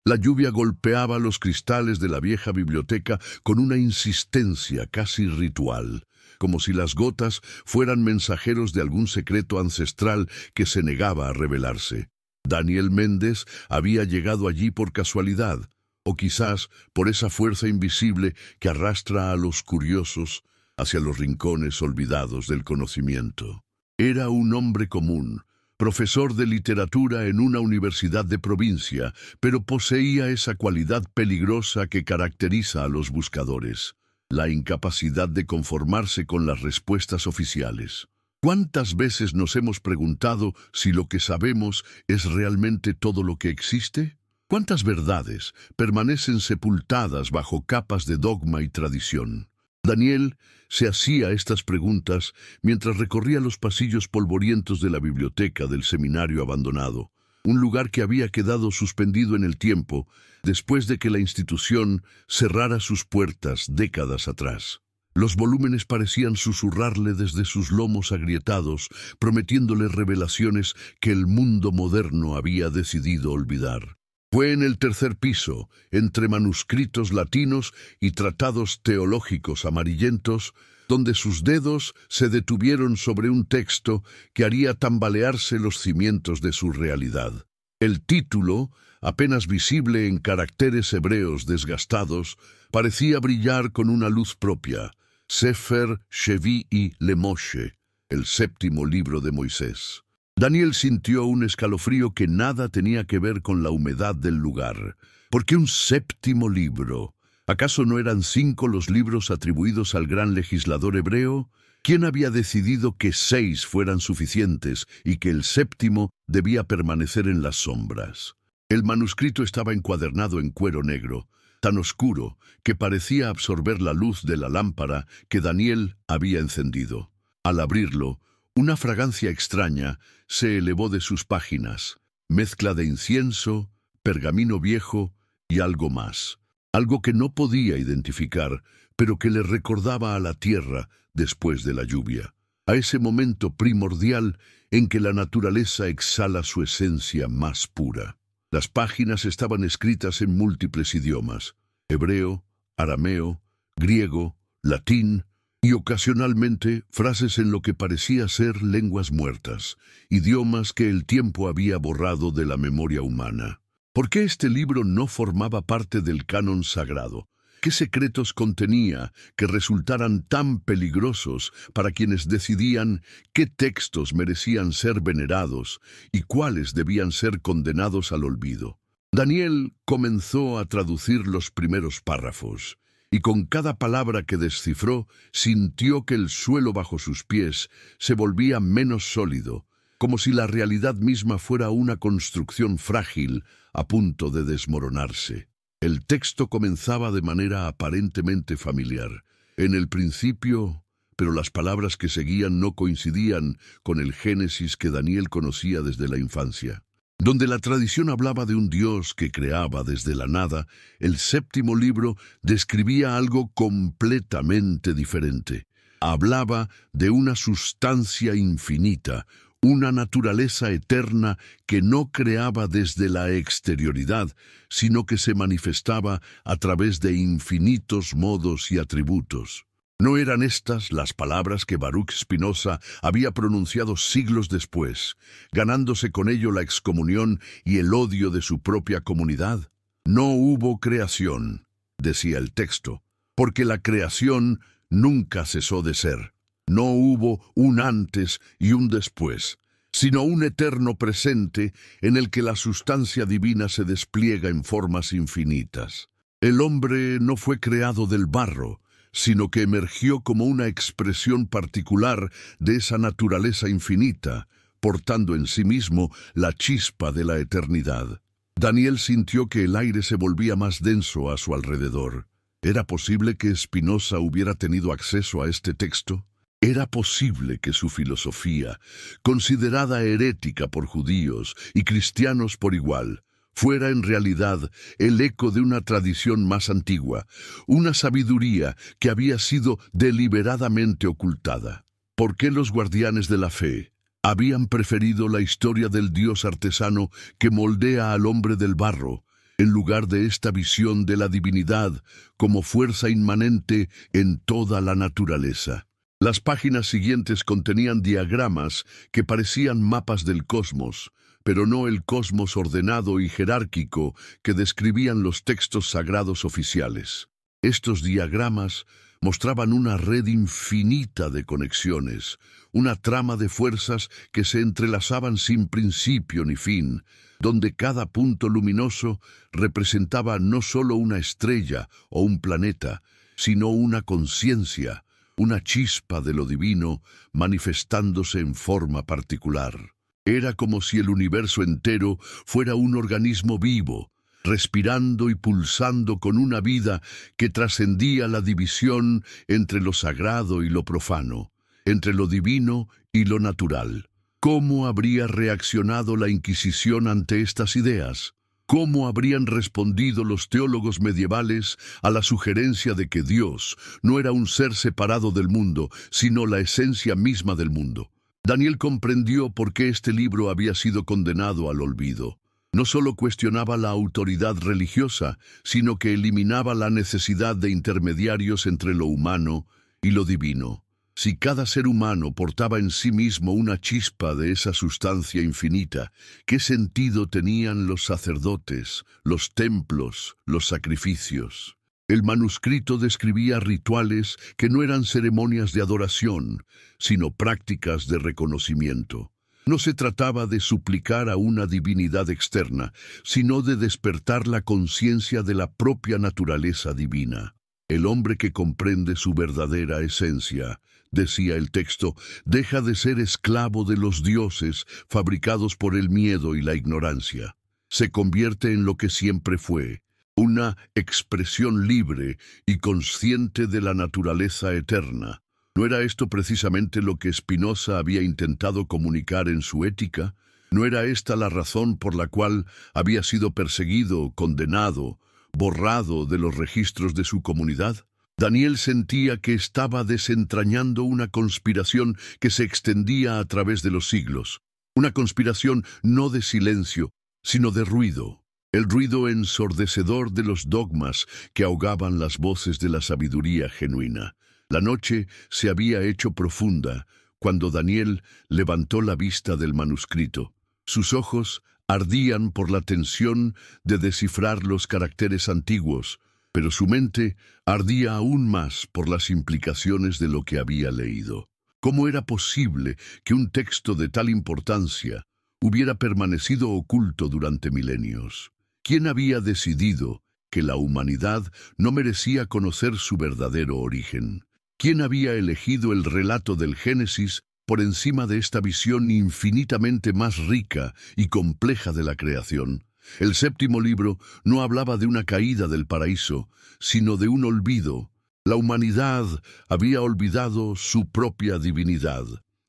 La lluvia golpeaba los cristales de la vieja biblioteca con una insistencia casi ritual, como si las gotas fueran mensajeros de algún secreto ancestral que se negaba a revelarse. Daniel Méndez había llegado allí por casualidad, o quizás por esa fuerza invisible que arrastra a los curiosos hacia los rincones olvidados del conocimiento. Era un hombre común, profesor de literatura en una universidad de provincia, pero poseía esa cualidad peligrosa que caracteriza a los buscadores: la incapacidad de conformarse con las respuestas oficiales. ¿Cuántas veces nos hemos preguntado si lo que sabemos es realmente todo lo que existe? ¿Cuántas verdades permanecen sepultadas bajo capas de dogma y tradición? Daniel se hacía estas preguntas mientras recorría los pasillos polvorientos de la biblioteca del seminario abandonado, un lugar que había quedado suspendido en el tiempo después de que la institución cerrara sus puertas décadas atrás. Los volúmenes parecían susurrarle desde sus lomos agrietados, prometiéndole revelaciones que el mundo moderno había decidido olvidar. Fue en el tercer piso, entre manuscritos latinos y tratados teológicos amarillentos, donde sus dedos se detuvieron sobre un texto que haría tambalearse los cimientos de su realidad. El título, apenas visible en caracteres hebreos desgastados, parecía brillar con una luz propia: Sefer Shevi'i LeMoshe, el séptimo libro de Moisés. Daniel sintió un escalofrío que nada tenía que ver con la humedad del lugar. ¿Por qué un séptimo libro? ¿Acaso no eran 5 los libros atribuidos al gran legislador hebreo? ¿Quién había decidido que 6 fueran suficientes y que el séptimo debía permanecer en las sombras? El manuscrito estaba encuadernado en cuero negro, tan oscuro que parecía absorber la luz de la lámpara que Daniel había encendido. Al abrirlo, una fragancia extraña se elevó de sus páginas, mezcla de incienso, pergamino viejo y algo más. Algo que no podía identificar, pero que le recordaba a la tierra después de la lluvia, a ese momento primordial en que la naturaleza exhala su esencia más pura. Las páginas estaban escritas en múltiples idiomas: hebreo, arameo, griego, latín y ocasionalmente frases en lo que parecía ser lenguas muertas, idiomas que el tiempo había borrado de la memoria humana. ¿Por qué este libro no formaba parte del canon sagrado? ¿Qué secretos contenía que resultaran tan peligrosos para quienes decidían qué textos merecían ser venerados y cuáles debían ser condenados al olvido? Daniel comenzó a traducir los primeros párrafos, y con cada palabra que descifró sintió que el suelo bajo sus pies se volvía menos sólido, como si la realidad misma fuera una construcción frágil a punto de desmoronarse. El texto comenzaba de manera aparentemente familiar. En el principio, pero las palabras que seguían no coincidían con el Génesis que Daniel conocía desde la infancia. Donde la tradición hablaba de un Dios que creaba desde la nada, el séptimo libro describía algo completamente diferente. Hablaba de una sustancia infinita, una naturaleza eterna que no creaba desde la exterioridad, sino que se manifestaba a través de infinitos modos y atributos. ¿No eran estas las palabras que Baruch Spinoza había pronunciado siglos después, ganándose con ello la excomunión y el odio de su propia comunidad? No hubo creación, decía el texto, porque la creación nunca cesó de ser. No hubo un antes y un después, sino un eterno presente en el que la sustancia divina se despliega en formas infinitas. El hombre no fue creado del barro, sino que emergió como una expresión particular de esa naturaleza infinita, portando en sí mismo la chispa de la eternidad. Daniel sintió que el aire se volvía más denso a su alrededor. ¿Era posible que Spinoza hubiera tenido acceso a este texto? ¿Era posible que su filosofía, considerada herética por judíos y cristianos por igual, fuera en realidad el eco de una tradición más antigua, una sabiduría que había sido deliberadamente ocultada? ¿Por qué los guardianes de la fe habían preferido la historia del Dios artesano que moldea al hombre del barro, en lugar de esta visión de la divinidad como fuerza inmanente en toda la naturaleza. Las páginas siguientes contenían diagramas que parecían mapas del cosmos, pero no el cosmos ordenado y jerárquico que describían los textos sagrados oficiales. Estos diagramas mostraban una red infinita de conexiones, una trama de fuerzas que se entrelazaban sin principio ni fin, donde cada punto luminoso representaba no solo una estrella o un planeta, sino una conciencia, una chispa de lo divino manifestándose en forma particular. Era como si el universo entero fuera un organismo vivo, respirando y pulsando con una vida que trascendía la división entre lo sagrado y lo profano, entre lo divino y lo natural. ¿Cómo habría reaccionado la Inquisición ante estas ideas? ¿Cómo habrían respondido los teólogos medievales a la sugerencia de que Dios no era un ser separado del mundo, sino la esencia misma del mundo? Daniel comprendió por qué este libro había sido condenado al olvido. No solo cuestionaba la autoridad religiosa, sino que eliminaba la necesidad de intermediarios entre lo humano y lo divino. Si cada ser humano portaba en sí mismo una chispa de esa sustancia infinita, ¿qué sentido tenían los sacerdotes, los templos, los sacrificios? El manuscrito describía rituales que no eran ceremonias de adoración, sino prácticas de reconocimiento. No se trataba de suplicar a una divinidad externa, sino de despertar la conciencia de la propia naturaleza divina. El hombre que comprende su verdadera esencia, decía el texto, deja de ser esclavo de los dioses fabricados por el miedo y la ignorancia. Se convierte en lo que siempre fue, una expresión libre y consciente de la naturaleza eterna. ¿No era esto precisamente lo que Spinoza había intentado comunicar en su Ética? ¿No era esta la razón por la cual había sido perseguido, condenado, borrado de los registros de su comunidad? Daniel sentía que estaba desentrañando una conspiración que se extendía a través de los siglos. Una conspiración no de silencio, sino de ruido. El ruido ensordecedor de los dogmas que ahogaban las voces de la sabiduría genuina. La noche se había hecho profunda cuando Daniel levantó la vista del manuscrito. Sus ojos ardían por la tensión de descifrar los caracteres antiguos, pero su mente ardía aún más por las implicaciones de lo que había leído. ¿Cómo era posible que un texto de tal importancia hubiera permanecido oculto durante milenios? ¿Quién había decidido que la humanidad no merecía conocer su verdadero origen? ¿Quién había elegido el relato del Génesis por encima de esta visión infinitamente más rica y compleja de la creación? El séptimo libro no hablaba de una caída del paraíso, sino de un olvido. La humanidad había olvidado su propia divinidad.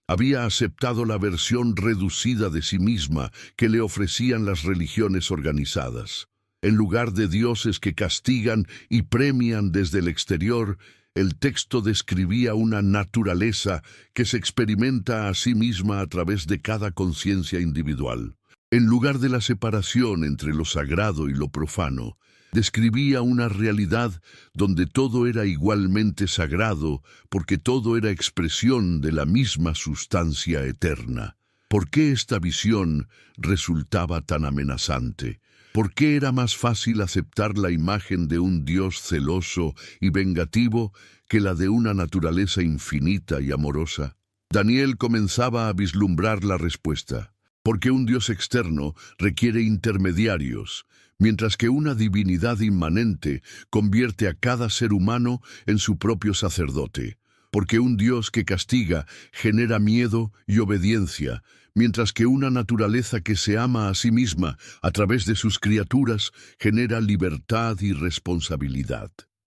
Había aceptado la versión reducida de sí misma que le ofrecían las religiones organizadas. En lugar de dioses que castigan y premian desde el exterior, el texto describía una naturaleza que se experimenta a sí misma a través de cada conciencia individual. En lugar de la separación entre lo sagrado y lo profano, describía una realidad donde todo era igualmente sagrado porque todo era expresión de la misma sustancia eterna. ¿Por qué esta visión resultaba tan amenazante? ¿Por qué era más fácil aceptar la imagen de un Dios celoso y vengativo que la de una naturaleza infinita y amorosa? Daniel comenzaba a vislumbrar la respuesta. Porque un Dios externo requiere intermediarios, mientras que una divinidad inmanente convierte a cada ser humano en su propio sacerdote. Porque un Dios que castiga genera miedo y obediencia, mientras que una naturaleza que se ama a sí misma a través de sus criaturas genera libertad y responsabilidad.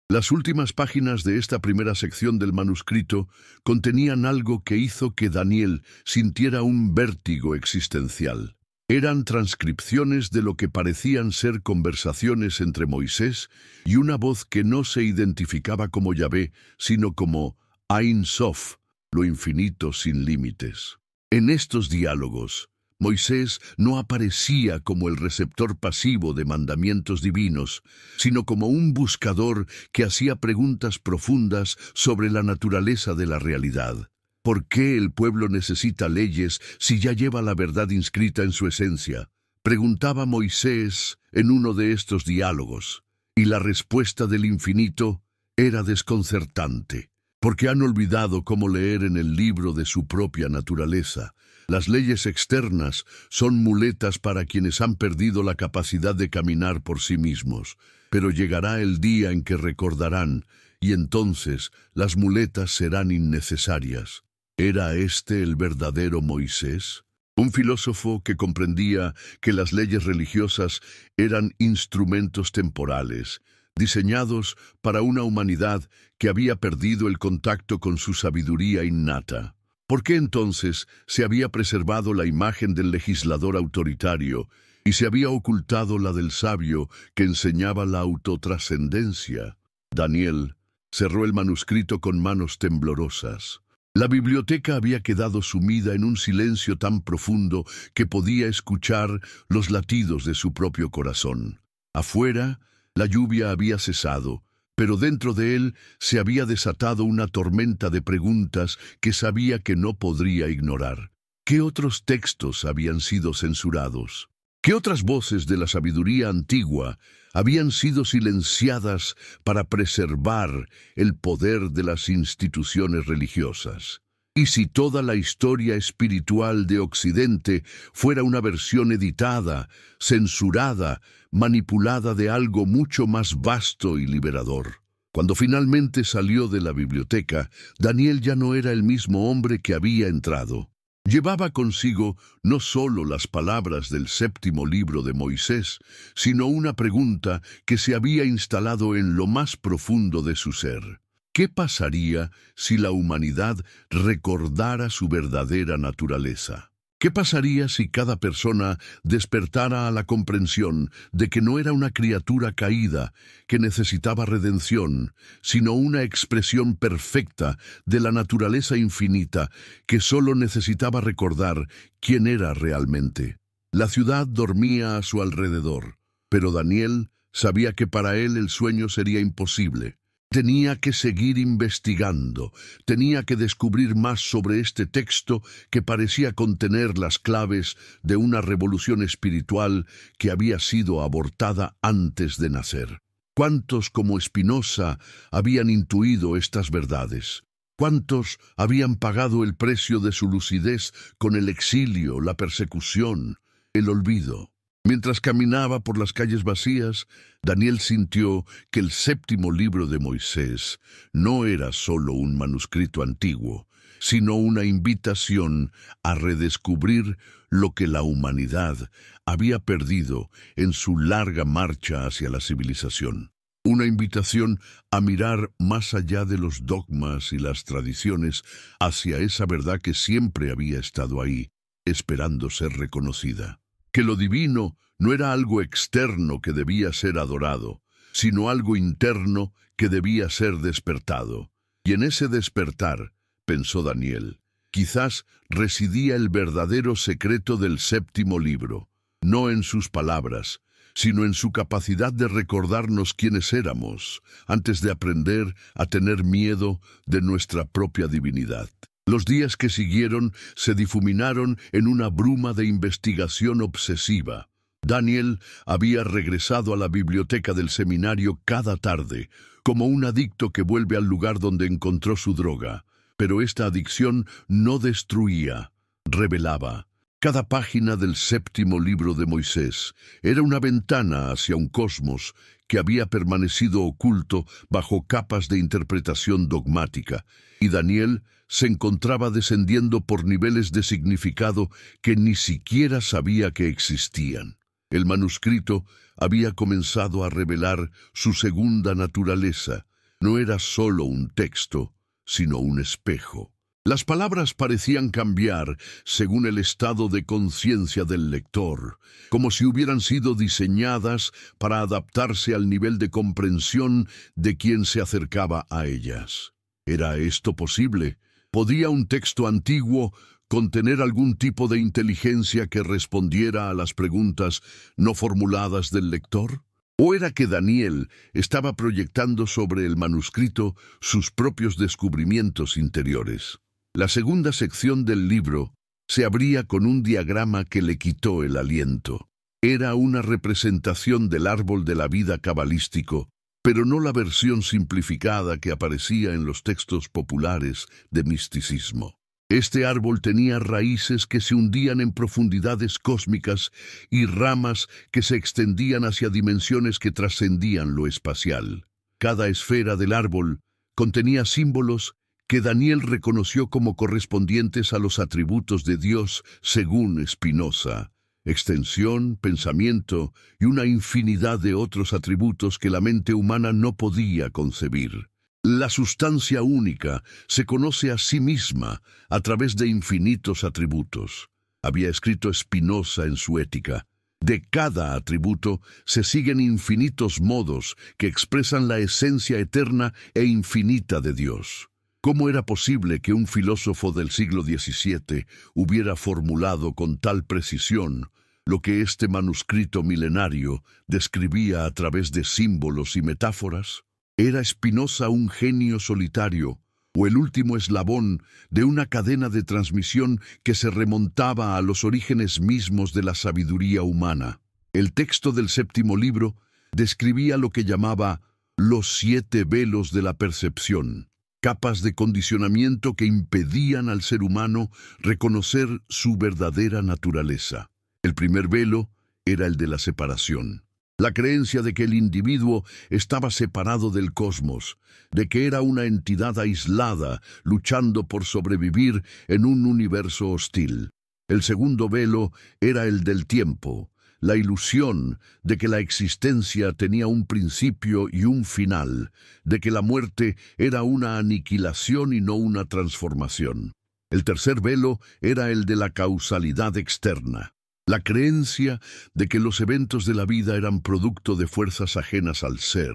Las últimas páginas de esta primera sección del manuscrito contenían algo que hizo que Daniel sintiera un vértigo existencial. Eran transcripciones de lo que parecían ser conversaciones entre Moisés y una voz que no se identificaba como Yahvé, sino como Ein Sof, lo infinito sin límites. En estos diálogos, Moisés no aparecía como el receptor pasivo de mandamientos divinos, sino como un buscador que hacía preguntas profundas sobre la naturaleza de la realidad. ¿Por qué el pueblo necesita leyes si ya lleva la verdad inscrita en su esencia? Preguntaba Moisés en uno de estos diálogos, y la respuesta del infinito era desconcertante, porque han olvidado cómo leer en el libro de su propia naturaleza. Las leyes externas son muletas para quienes han perdido la capacidad de caminar por sí mismos, pero llegará el día en que recordarán, y entonces las muletas serán innecesarias. ¿Era este el verdadero Moisés? Un filósofo que comprendía que las leyes religiosas eran instrumentos temporales, diseñados para una humanidad que había perdido el contacto con su sabiduría innata. ¿Por qué entonces se había preservado la imagen del legislador autoritario y se había ocultado la del sabio que enseñaba la autotrascendencia? Daniel cerró el manuscrito con manos temblorosas. La biblioteca había quedado sumida en un silencio tan profundo que podía escuchar los latidos de su propio corazón. Afuera, la lluvia había cesado, pero dentro de él se había desatado una tormenta de preguntas que sabía que no podría ignorar. ¿Qué otros textos habían sido censurados? ¿Qué otras voces de la sabiduría antigua habían sido silenciadas para preservar el poder de las instituciones religiosas? ¿Y si toda la historia espiritual de Occidente fuera una versión editada, censurada, manipulada de algo mucho más vasto y liberador? Cuando finalmente salió de la biblioteca, Daniel ya no era el mismo hombre que había entrado. Llevaba consigo no solo las palabras del séptimo libro de Moisés, sino una pregunta que se había instalado en lo más profundo de su ser. ¿Qué pasaría si la humanidad recordara su verdadera naturaleza? ¿Qué pasaría si cada persona despertara a la comprensión de que no era una criatura caída que necesitaba redención, sino una expresión perfecta de la naturaleza infinita que solo necesitaba recordar quién era realmente? La ciudad dormía a su alrededor, pero Daniel sabía que para él el sueño sería imposible. Tenía que seguir investigando, tenía que descubrir más sobre este texto que parecía contener las claves de una revolución espiritual que había sido abortada antes de nacer. ¿Cuántos como Spinoza habían intuido estas verdades? ¿Cuántos habían pagado el precio de su lucidez con el exilio, la persecución, el olvido? Mientras caminaba por las calles vacías, Daniel sintió que el séptimo libro de Moisés no era solo un manuscrito antiguo, sino una invitación a redescubrir lo que la humanidad había perdido en su larga marcha hacia la civilización. Una invitación a mirar más allá de los dogmas y las tradiciones hacia esa verdad que siempre había estado ahí, esperando ser reconocida. Que lo divino no era algo externo que debía ser adorado, sino algo interno que debía ser despertado. Y en ese despertar, pensó Daniel, quizás residía el verdadero secreto del séptimo libro, no en sus palabras, sino en su capacidad de recordarnos quiénes éramos, antes de aprender a tener miedo de nuestra propia divinidad. Los días que siguieron se difuminaron en una bruma de investigación obsesiva. Daniel había regresado a la biblioteca del seminario cada tarde, como un adicto que vuelve al lugar donde encontró su droga. Pero esta adicción no destruía, revelaba. Cada página del séptimo libro de Moisés era una ventana hacia un cosmos que había permanecido oculto bajo capas de interpretación dogmática, y Daniel se encontraba descendiendo por niveles de significado que ni siquiera sabía que existían. El manuscrito había comenzado a revelar su segunda naturaleza. No era solo un texto, sino un espejo. Las palabras parecían cambiar según el estado de conciencia del lector, como si hubieran sido diseñadas para adaptarse al nivel de comprensión de quien se acercaba a ellas. ¿Era esto posible? ¿Podía un texto antiguo contener algún tipo de inteligencia que respondiera a las preguntas no formuladas del lector? ¿O era que Daniel estaba proyectando sobre el manuscrito sus propios descubrimientos interiores? La segunda sección del libro se abría con un diagrama que le quitó el aliento. Era una representación del árbol de la vida cabalístico, pero no la versión simplificada que aparecía en los textos populares de misticismo. Este árbol tenía raíces que se hundían en profundidades cósmicas y ramas que se extendían hacia dimensiones que trascendían lo espacial. Cada esfera del árbol contenía símbolos que Daniel reconoció como correspondientes a los atributos de Dios según Spinoza: extensión, pensamiento y una infinidad de otros atributos que la mente humana no podía concebir. La sustancia única se conoce a sí misma a través de infinitos atributos. Había escrito Spinoza en su Ética: de cada atributo se siguen infinitos modos que expresan la esencia eterna e infinita de Dios. ¿Cómo era posible que un filósofo del siglo XVII hubiera formulado con tal precisión lo que este manuscrito milenario describía a través de símbolos y metáforas? ¿Era Spinoza un genio solitario o el último eslabón de una cadena de transmisión que se remontaba a los orígenes mismos de la sabiduría humana? El texto del séptimo libro describía lo que llamaba los 7 velos de la percepción, capas de condicionamiento que impedían al ser humano reconocer su verdadera naturaleza. El primer velo era el de la separación. La creencia de que el individuo estaba separado del cosmos, de que era una entidad aislada, luchando por sobrevivir en un universo hostil. El segundo velo era el del tiempo, la ilusión de que la existencia tenía un principio y un final, de que la muerte era una aniquilación y no una transformación. El tercer velo era el de la causalidad externa. La creencia de que los eventos de la vida eran producto de fuerzas ajenas al ser,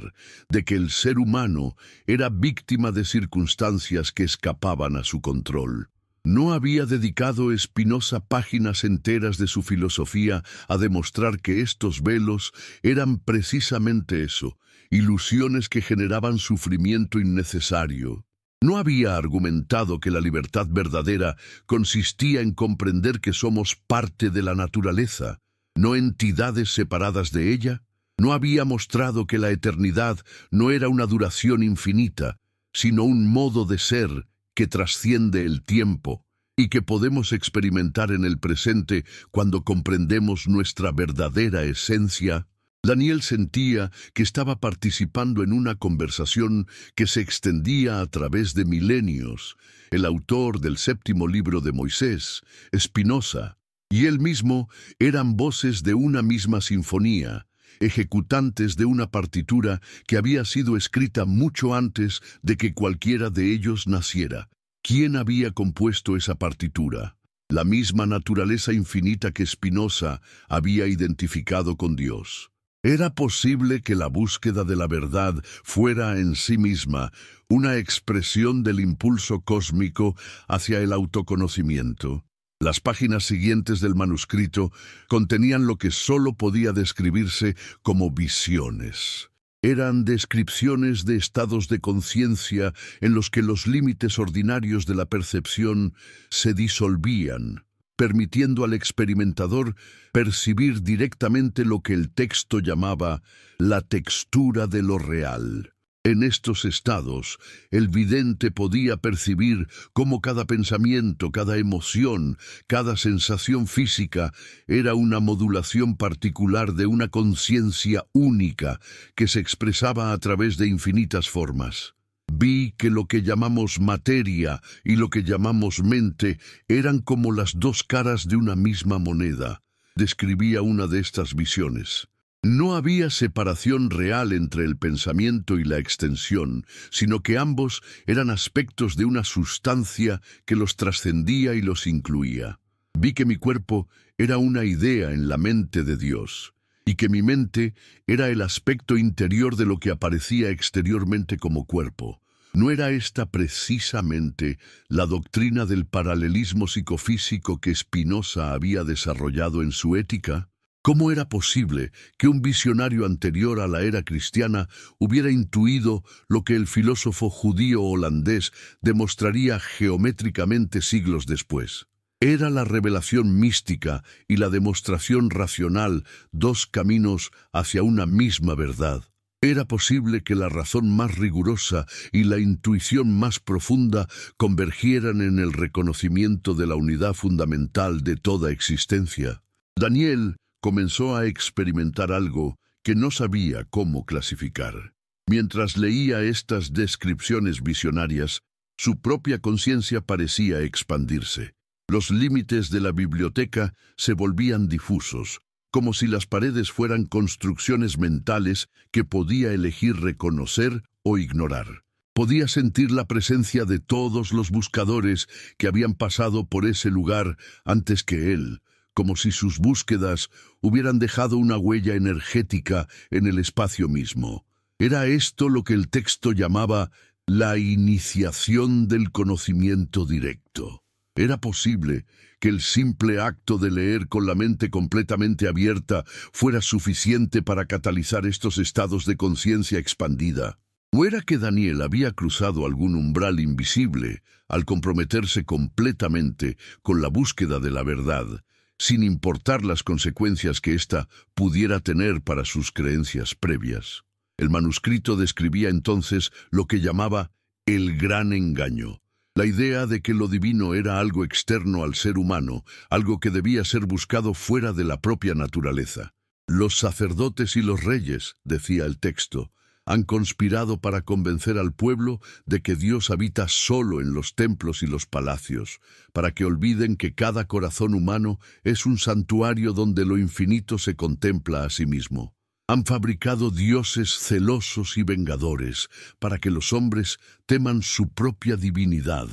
de que el ser humano era víctima de circunstancias que escapaban a su control. ¿No había dedicado Spinoza páginas enteras de su filosofía a demostrar que estos velos eran precisamente eso, ilusiones que generaban sufrimiento innecesario? ¿No había argumentado que la libertad verdadera consistía en comprender que somos parte de la naturaleza, no entidades separadas de ella? ¿No había mostrado que la eternidad no era una duración infinita, sino un modo de ser que trasciende el tiempo y que podemos experimentar en el presente cuando comprendemos nuestra verdadera esencia? Daniel sentía que estaba participando en una conversación que se extendía a través de milenios. El autor del séptimo libro de Moisés, Spinoza, y él mismo eran voces de una misma sinfonía, ejecutantes de una partitura que había sido escrita mucho antes de que cualquiera de ellos naciera. ¿Quién había compuesto esa partitura? La misma naturaleza infinita que Spinoza había identificado con Dios. ¿Era posible que la búsqueda de la verdad fuera en sí misma una expresión del impulso cósmico hacia el autoconocimiento? Las páginas siguientes del manuscrito contenían lo que solo podía describirse como visiones. Eran descripciones de estados de conciencia en los que los límites ordinarios de la percepción se disolvían, permitiendo al experimentador percibir directamente lo que el texto llamaba la textura de lo real. En estos estados, el vidente podía percibir cómo cada pensamiento, cada emoción, cada sensación física era una modulación particular de una conciencia única que se expresaba a través de infinitas formas. Vi que lo que llamamos materia y lo que llamamos mente eran como las dos caras de una misma moneda, describía una de estas visiones. No había separación real entre el pensamiento y la extensión, sino que ambos eran aspectos de una sustancia que los trascendía y los incluía. Vi que mi cuerpo era una idea en la mente de Dios, y que mi mente era el aspecto interior de lo que aparecía exteriormente como cuerpo. ¿No era esta precisamente la doctrina del paralelismo psicofísico que Spinoza había desarrollado en su Ética? ¿Cómo era posible que un visionario anterior a la era cristiana hubiera intuido lo que el filósofo judío holandés demostraría geométricamente siglos después? Era la revelación mística y la demostración racional, dos caminos hacia una misma verdad. Era posible que la razón más rigurosa y la intuición más profunda convergieran en el reconocimiento de la unidad fundamental de toda existencia. Daniel comenzó a experimentar algo que no sabía cómo clasificar. Mientras leía estas descripciones visionarias, su propia conciencia parecía expandirse. Los límites de la biblioteca se volvían difusos, como si las paredes fueran construcciones mentales que podía elegir reconocer o ignorar. Podía sentir la presencia de todos los buscadores que habían pasado por ese lugar antes que él, como si sus búsquedas hubieran dejado una huella energética en el espacio mismo. Era esto lo que el texto llamaba la iniciación del conocimiento directo. Era posible que el simple acto de leer con la mente completamente abierta fuera suficiente para catalizar estos estados de conciencia expandida. ¿O era que Daniel había cruzado algún umbral invisible al comprometerse completamente con la búsqueda de la verdad, sin importar las consecuencias que ésta pudiera tener para sus creencias previas? El manuscrito describía entonces lo que llamaba el gran engaño. La idea de que lo divino era algo externo al ser humano, algo que debía ser buscado fuera de la propia naturaleza. Los sacerdotes y los reyes, decía el texto, han conspirado para convencer al pueblo de que Dios habita solo en los templos y los palacios, para que olviden que cada corazón humano es un santuario donde lo infinito se contempla a sí mismo. Han fabricado dioses celosos y vengadores para que los hombres teman su propia divinidad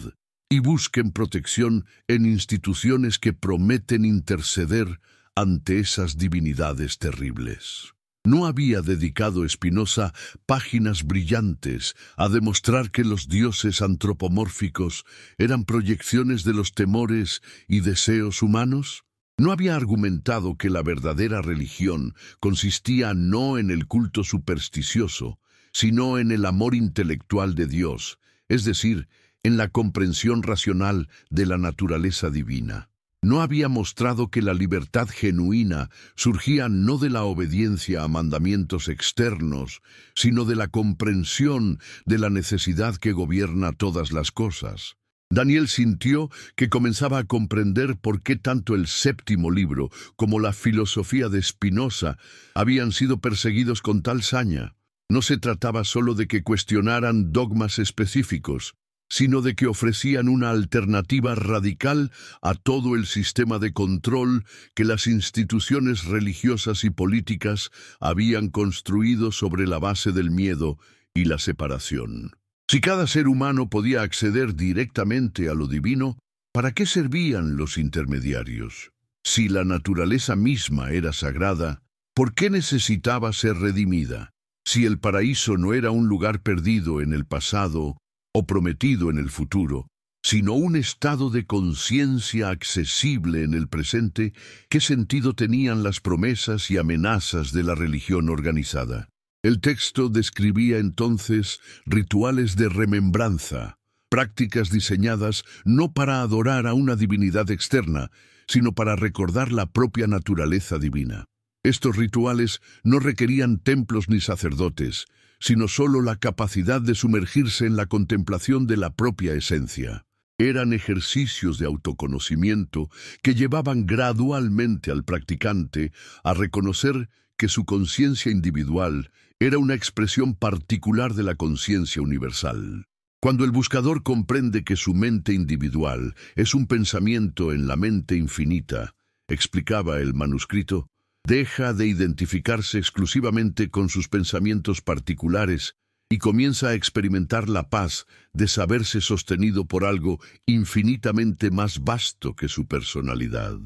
y busquen protección en instituciones que prometen interceder ante esas divinidades terribles. ¿No había dedicado Spinoza páginas brillantes a demostrar que los dioses antropomórficos eran proyecciones de los temores y deseos humanos? ¿No había argumentado que la verdadera religión consistía no en el culto supersticioso, sino en el amor intelectual de Dios, es decir, en la comprensión racional de la naturaleza divina? ¿No había mostrado que la libertad genuina surgía no de la obediencia a mandamientos externos, sino de la comprensión de la necesidad que gobierna todas las cosas? Daniel sintió que comenzaba a comprender por qué tanto el séptimo libro como la filosofía de Spinoza habían sido perseguidos con tal saña. No se trataba solo de que cuestionaran dogmas específicos, sino de que ofrecían una alternativa radical a todo el sistema de control que las instituciones religiosas y políticas habían construido sobre la base del miedo y la separación. Si cada ser humano podía acceder directamente a lo divino, ¿para qué servían los intermediarios? Si la naturaleza misma era sagrada, ¿por qué necesitaba ser redimida? Si el paraíso no era un lugar perdido en el pasado o prometido en el futuro, sino un estado de conciencia accesible en el presente, ¿qué sentido tenían las promesas y amenazas de la religión organizada? El texto describía entonces rituales de remembranza, prácticas diseñadas no para adorar a una divinidad externa, sino para recordar la propia naturaleza divina. Estos rituales no requerían templos ni sacerdotes, sino solo la capacidad de sumergirse en la contemplación de la propia esencia. Eran ejercicios de autoconocimiento que llevaban gradualmente al practicante a reconocer que su conciencia individual era una expresión particular de la conciencia universal. Cuando el buscador comprende que su mente individual es un pensamiento en la mente infinita, explicaba el manuscrito, deja de identificarse exclusivamente con sus pensamientos particulares y comienza a experimentar la paz de saberse sostenido por algo infinitamente más vasto que su personalidad.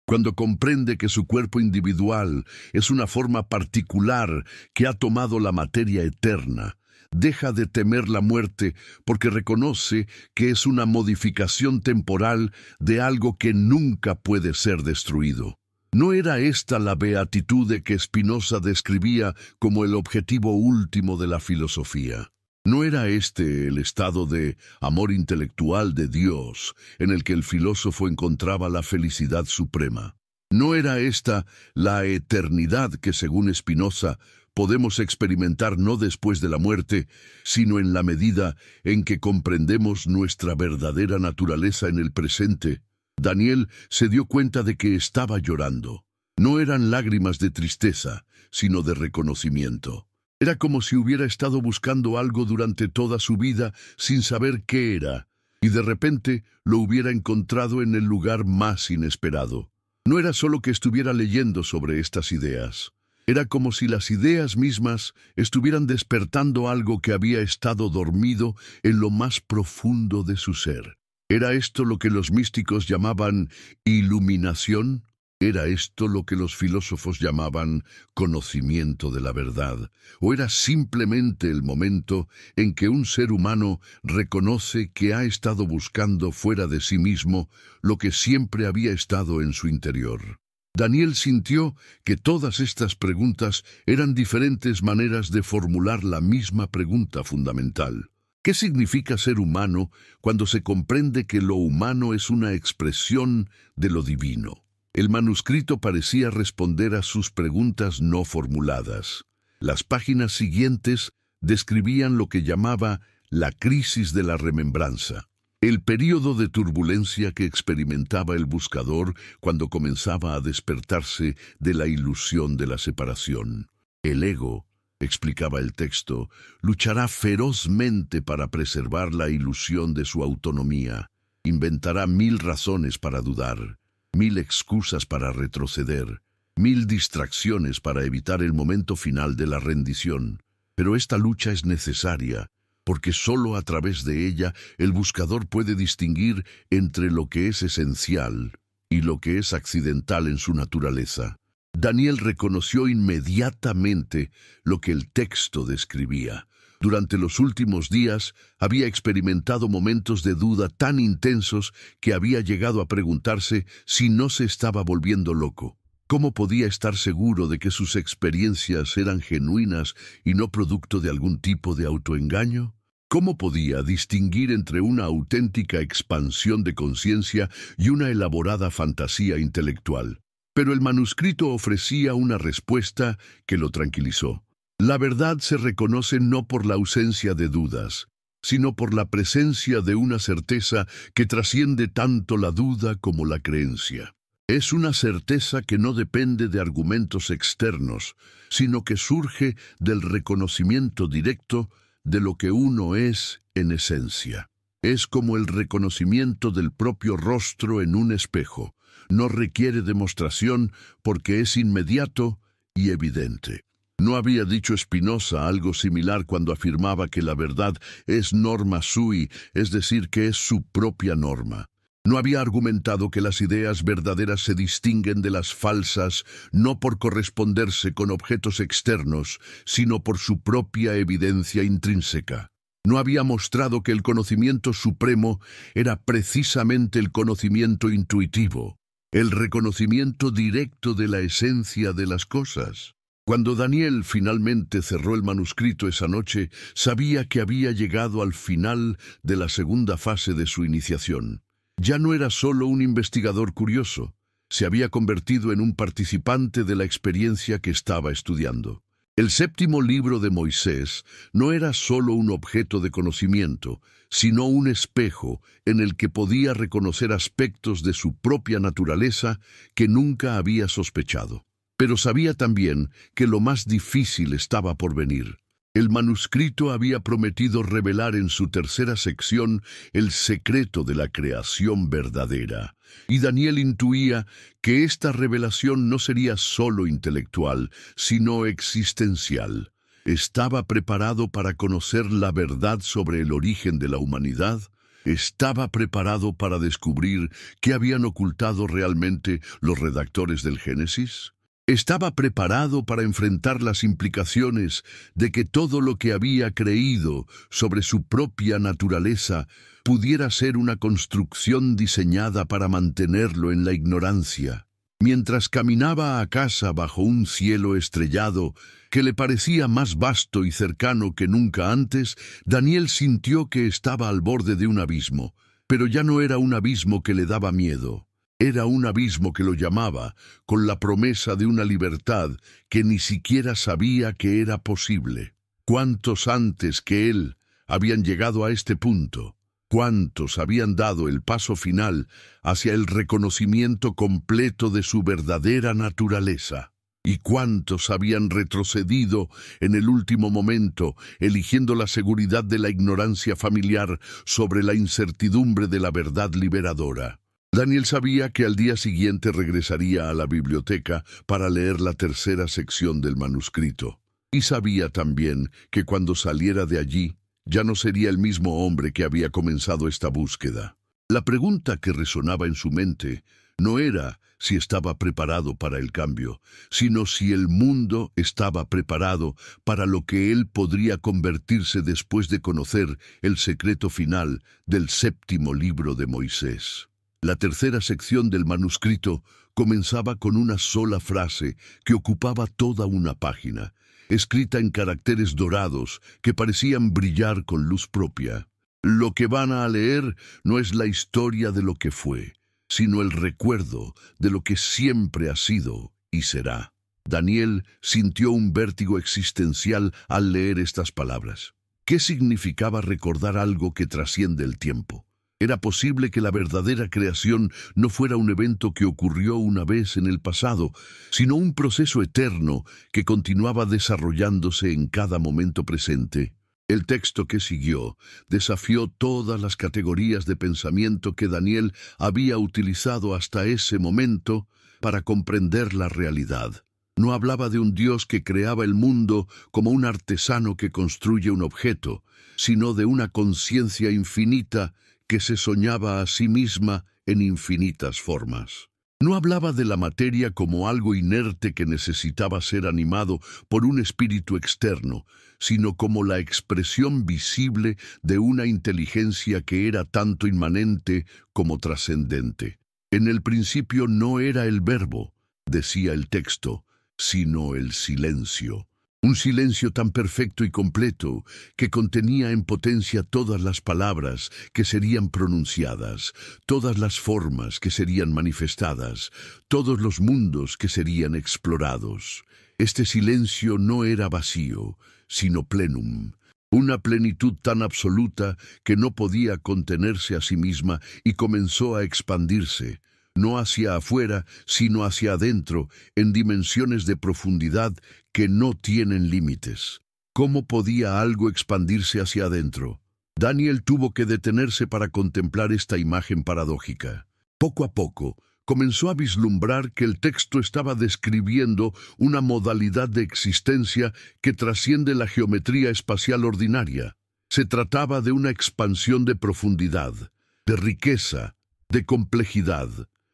Cuando comprende que su cuerpo individual es una forma particular que ha tomado la materia eterna, deja de temer la muerte porque reconoce que es una modificación temporal de algo que nunca puede ser destruido. ¿No era esta la beatitud que Spinoza describía como el objetivo último de la filosofía? ¿No era este el estado de amor intelectual de Dios en el que el filósofo encontraba la felicidad suprema? ¿No era esta la eternidad que, según Spinoza, podemos experimentar no después de la muerte, sino en la medida en que comprendemos nuestra verdadera naturaleza en el presente? Daniel se dio cuenta de que estaba llorando. No eran lágrimas de tristeza, sino de reconocimiento. Era como si hubiera estado buscando algo durante toda su vida sin saber qué era, y de repente lo hubiera encontrado en el lugar más inesperado. No era solo que estuviera leyendo sobre estas ideas. Era como si las ideas mismas estuvieran despertando algo que había estado dormido en lo más profundo de su ser. ¿Era esto lo que los místicos llamaban iluminación? ¿Era esto lo que los filósofos llamaban conocimiento de la verdad? ¿O era simplemente el momento en que un ser humano reconoce que ha estado buscando fuera de sí mismo lo que siempre había estado en su interior? Daniel sintió que todas estas preguntas eran diferentes maneras de formular la misma pregunta fundamental. ¿Qué significa ser humano cuando se comprende que lo humano es una expresión de lo divino? El manuscrito parecía responder a sus preguntas no formuladas. Las páginas siguientes describían lo que llamaba la crisis de la remembranza, el período de turbulencia que experimentaba el buscador cuando comenzaba a despertarse de la ilusión de la separación. El ego, explicaba el texto, luchará ferozmente para preservar la ilusión de su autonomía. Inventará 1000 razones para dudar, 1000 excusas para retroceder, 1000 distracciones para evitar el momento final de la rendición. Pero esta lucha es necesaria, porque solo a través de ella el buscador puede distinguir entre lo que es esencial y lo que es accidental en su naturaleza. Daniel reconoció inmediatamente lo que el texto describía. Durante los últimos días había experimentado momentos de duda tan intensos que había llegado a preguntarse si no se estaba volviendo loco. ¿Cómo podía estar seguro de que sus experiencias eran genuinas y no producto de algún tipo de autoengaño? ¿Cómo podía distinguir entre una auténtica expansión de conciencia y una elaborada fantasía intelectual? Pero el manuscrito ofrecía una respuesta que lo tranquilizó. La verdad se reconoce no por la ausencia de dudas, sino por la presencia de una certeza que trasciende tanto la duda como la creencia. Es una certeza que no depende de argumentos externos, sino que surge del reconocimiento directo de lo que uno es en esencia. Es como el reconocimiento del propio rostro en un espejo. No requiere demostración porque es inmediato y evidente. ¿No había dicho Spinoza algo similar cuando afirmaba que la verdad es norma sui, es decir, que es su propia norma? ¿No había argumentado que las ideas verdaderas se distinguen de las falsas no por corresponderse con objetos externos, sino por su propia evidencia intrínseca? ¿No había mostrado que el conocimiento supremo era precisamente el conocimiento intuitivo, el reconocimiento directo de la esencia de las cosas? Cuando Daniel finalmente cerró el manuscrito esa noche, sabía que había llegado al final de la segunda fase de su iniciación. Ya no era solo un investigador curioso, se había convertido en un participante de la experiencia que estaba estudiando. El séptimo libro de Moisés no era solo un objeto de conocimiento, sino un espejo en el que podía reconocer aspectos de su propia naturaleza que nunca había sospechado. Pero sabía también que lo más difícil estaba por venir. El manuscrito había prometido revelar en su tercera sección el secreto de la creación verdadera, y Daniel intuía que esta revelación no sería solo intelectual, sino existencial. Estaba preparado para conocer la verdad sobre el origen de la humanidad. Estaba preparado para descubrir qué habían ocultado realmente los redactores del Génesis. Estaba preparado para enfrentar las implicaciones de que todo lo que había creído sobre su propia naturaleza pudiera ser una construcción diseñada para mantenerlo en la ignorancia. Mientras caminaba a casa bajo un cielo estrellado que le parecía más vasto y cercano que nunca antes, Daniel sintió que estaba al borde de un abismo, pero ya no era un abismo que le daba miedo. Era un abismo que lo llamaba, con la promesa de una libertad que ni siquiera sabía que era posible. ¿Cuántos antes que él habían llegado a este punto? ¿Cuántos habían dado el paso final hacia el reconocimiento completo de su verdadera naturaleza? ¿Y cuántos habían retrocedido en el último momento, eligiendo la seguridad de la ignorancia familiar sobre la incertidumbre de la verdad liberadora? Daniel sabía que al día siguiente regresaría a la biblioteca para leer la tercera sección del manuscrito. Y sabía también que cuando saliera de allí, ya no sería el mismo hombre que había comenzado esta búsqueda. La pregunta que resonaba en su mente no era si estaba preparado para el cambio, sino si el mundo estaba preparado para lo que él podría convertirse después de conocer el secreto final del séptimo libro de Moisés. La tercera sección del manuscrito comenzaba con una sola frase que ocupaba toda una página, escrita en caracteres dorados que parecían brillar con luz propia. Lo que van a leer no es la historia de lo que fue, sino el recuerdo de lo que siempre ha sido y será. Daniel sintió un vértigo existencial al leer estas palabras. ¿Qué significaba recordar algo que trasciende el tiempo? Era posible que la verdadera creación no fuera un evento que ocurrió una vez en el pasado, sino un proceso eterno que continuaba desarrollándose en cada momento presente. El texto que siguió desafió todas las categorías de pensamiento que Daniel había utilizado hasta ese momento para comprender la realidad. No hablaba de un Dios que creaba el mundo como un artesano que construye un objeto, sino de una conciencia infinita que se soñaba a sí misma en infinitas formas. No hablaba de la materia como algo inerte que necesitaba ser animado por un espíritu externo, sino como la expresión visible de una inteligencia que era tanto inmanente como trascendente. En el principio no era el verbo, decía el texto, sino el silencio. Un silencio tan perfecto y completo que contenía en potencia todas las palabras que serían pronunciadas, todas las formas que serían manifestadas, todos los mundos que serían explorados. Este silencio no era vacío, sino plenum, una plenitud tan absoluta que no podía contenerse a sí misma y comenzó a expandirse, no hacia afuera, sino hacia adentro, en dimensiones de profundidad que no tienen límites. ¿Cómo podía algo expandirse hacia adentro? Daniel tuvo que detenerse para contemplar esta imagen paradójica. Poco a poco, comenzó a vislumbrar que el texto estaba describiendo una modalidad de existencia que trasciende la geometría espacial ordinaria. Se trataba de una expansión de profundidad, de riqueza, de complejidad,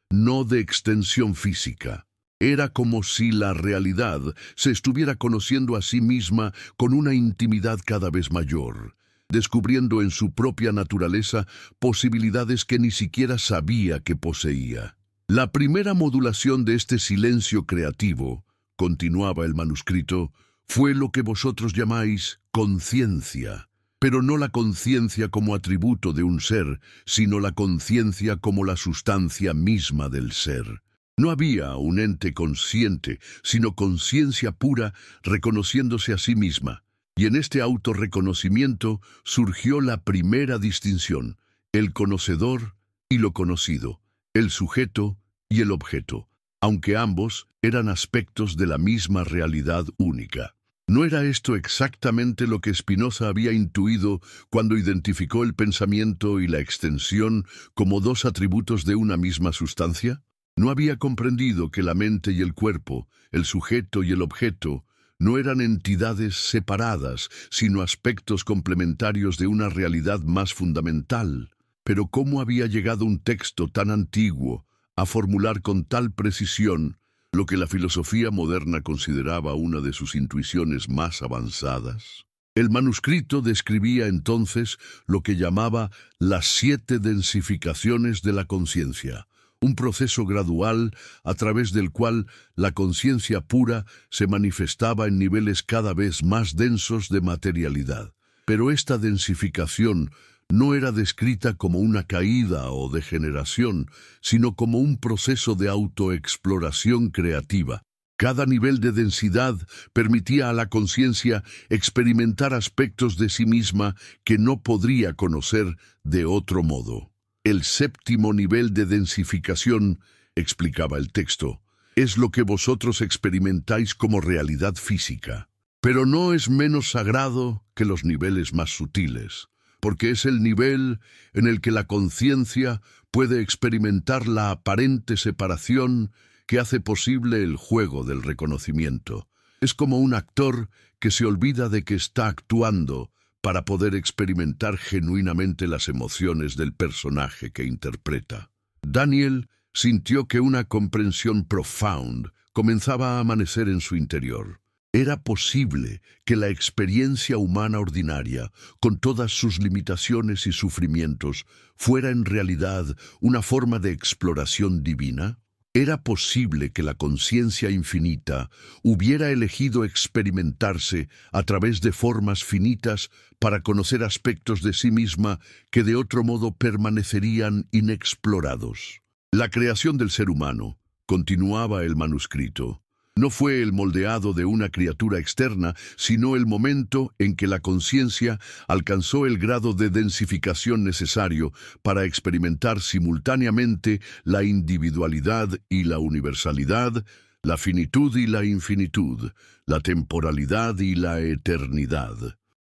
no de extensión física. Era como si la realidad se estuviera conociendo a sí misma con una intimidad cada vez mayor, descubriendo en su propia naturaleza posibilidades que ni siquiera sabía que poseía. La primera modulación de este silencio creativo, continuaba el manuscrito, fue lo que vosotros llamáis conciencia. Pero no la conciencia como atributo de un ser, sino la conciencia como la sustancia misma del ser. No había un ente consciente, sino conciencia pura reconociéndose a sí misma. Y en este autorreconocimiento surgió la primera distinción, el conocedor y lo conocido, el sujeto y el objeto, aunque ambos eran aspectos de la misma realidad única. ¿No era esto exactamente lo que Spinoza había intuido cuando identificó el pensamiento y la extensión como dos atributos de una misma sustancia? ¿No había comprendido que la mente y el cuerpo, el sujeto y el objeto, no eran entidades separadas, sino aspectos complementarios de una realidad más fundamental? Pero ¿cómo había llegado un texto tan antiguo a formular con tal precisión lo que la filosofía moderna consideraba una de sus intuiciones más avanzadas. El manuscrito describía entonces lo que llamaba las 7 densificaciones de la conciencia, un proceso gradual a través del cual la conciencia pura se manifestaba en niveles cada vez más densos de materialidad. Pero esta densificación no era descrita como una caída o degeneración, sino como un proceso de autoexploración creativa. Cada nivel de densidad permitía a la conciencia experimentar aspectos de sí misma que no podría conocer de otro modo. El 7º nivel de densificación, explicaba el texto, es lo que vosotros experimentáis como realidad física. Pero no es menos sagrado que los niveles más sutiles, porque es el nivel en el que la conciencia puede experimentar la aparente separación que hace posible el juego del reconocimiento. Es como un actor que se olvida de que está actuando para poder experimentar genuinamente las emociones del personaje que interpreta. Daniel sintió que una comprensión profunda comenzaba a amanecer en su interior. Era posible que la experiencia humana ordinaria, con todas sus limitaciones y sufrimientos, fuera en realidad una forma de exploración divina. Era posible que la conciencia infinita hubiera elegido experimentarse a través de formas finitas para conocer aspectos de sí misma que de otro modo permanecerían inexplorados. La creación del ser humano, continuaba el manuscrito, no fue el moldeado de una criatura externa, sino el momento en que la conciencia alcanzó el grado de densificación necesario para experimentar simultáneamente la individualidad y la universalidad, la finitud y la infinitud, la temporalidad y la eternidad.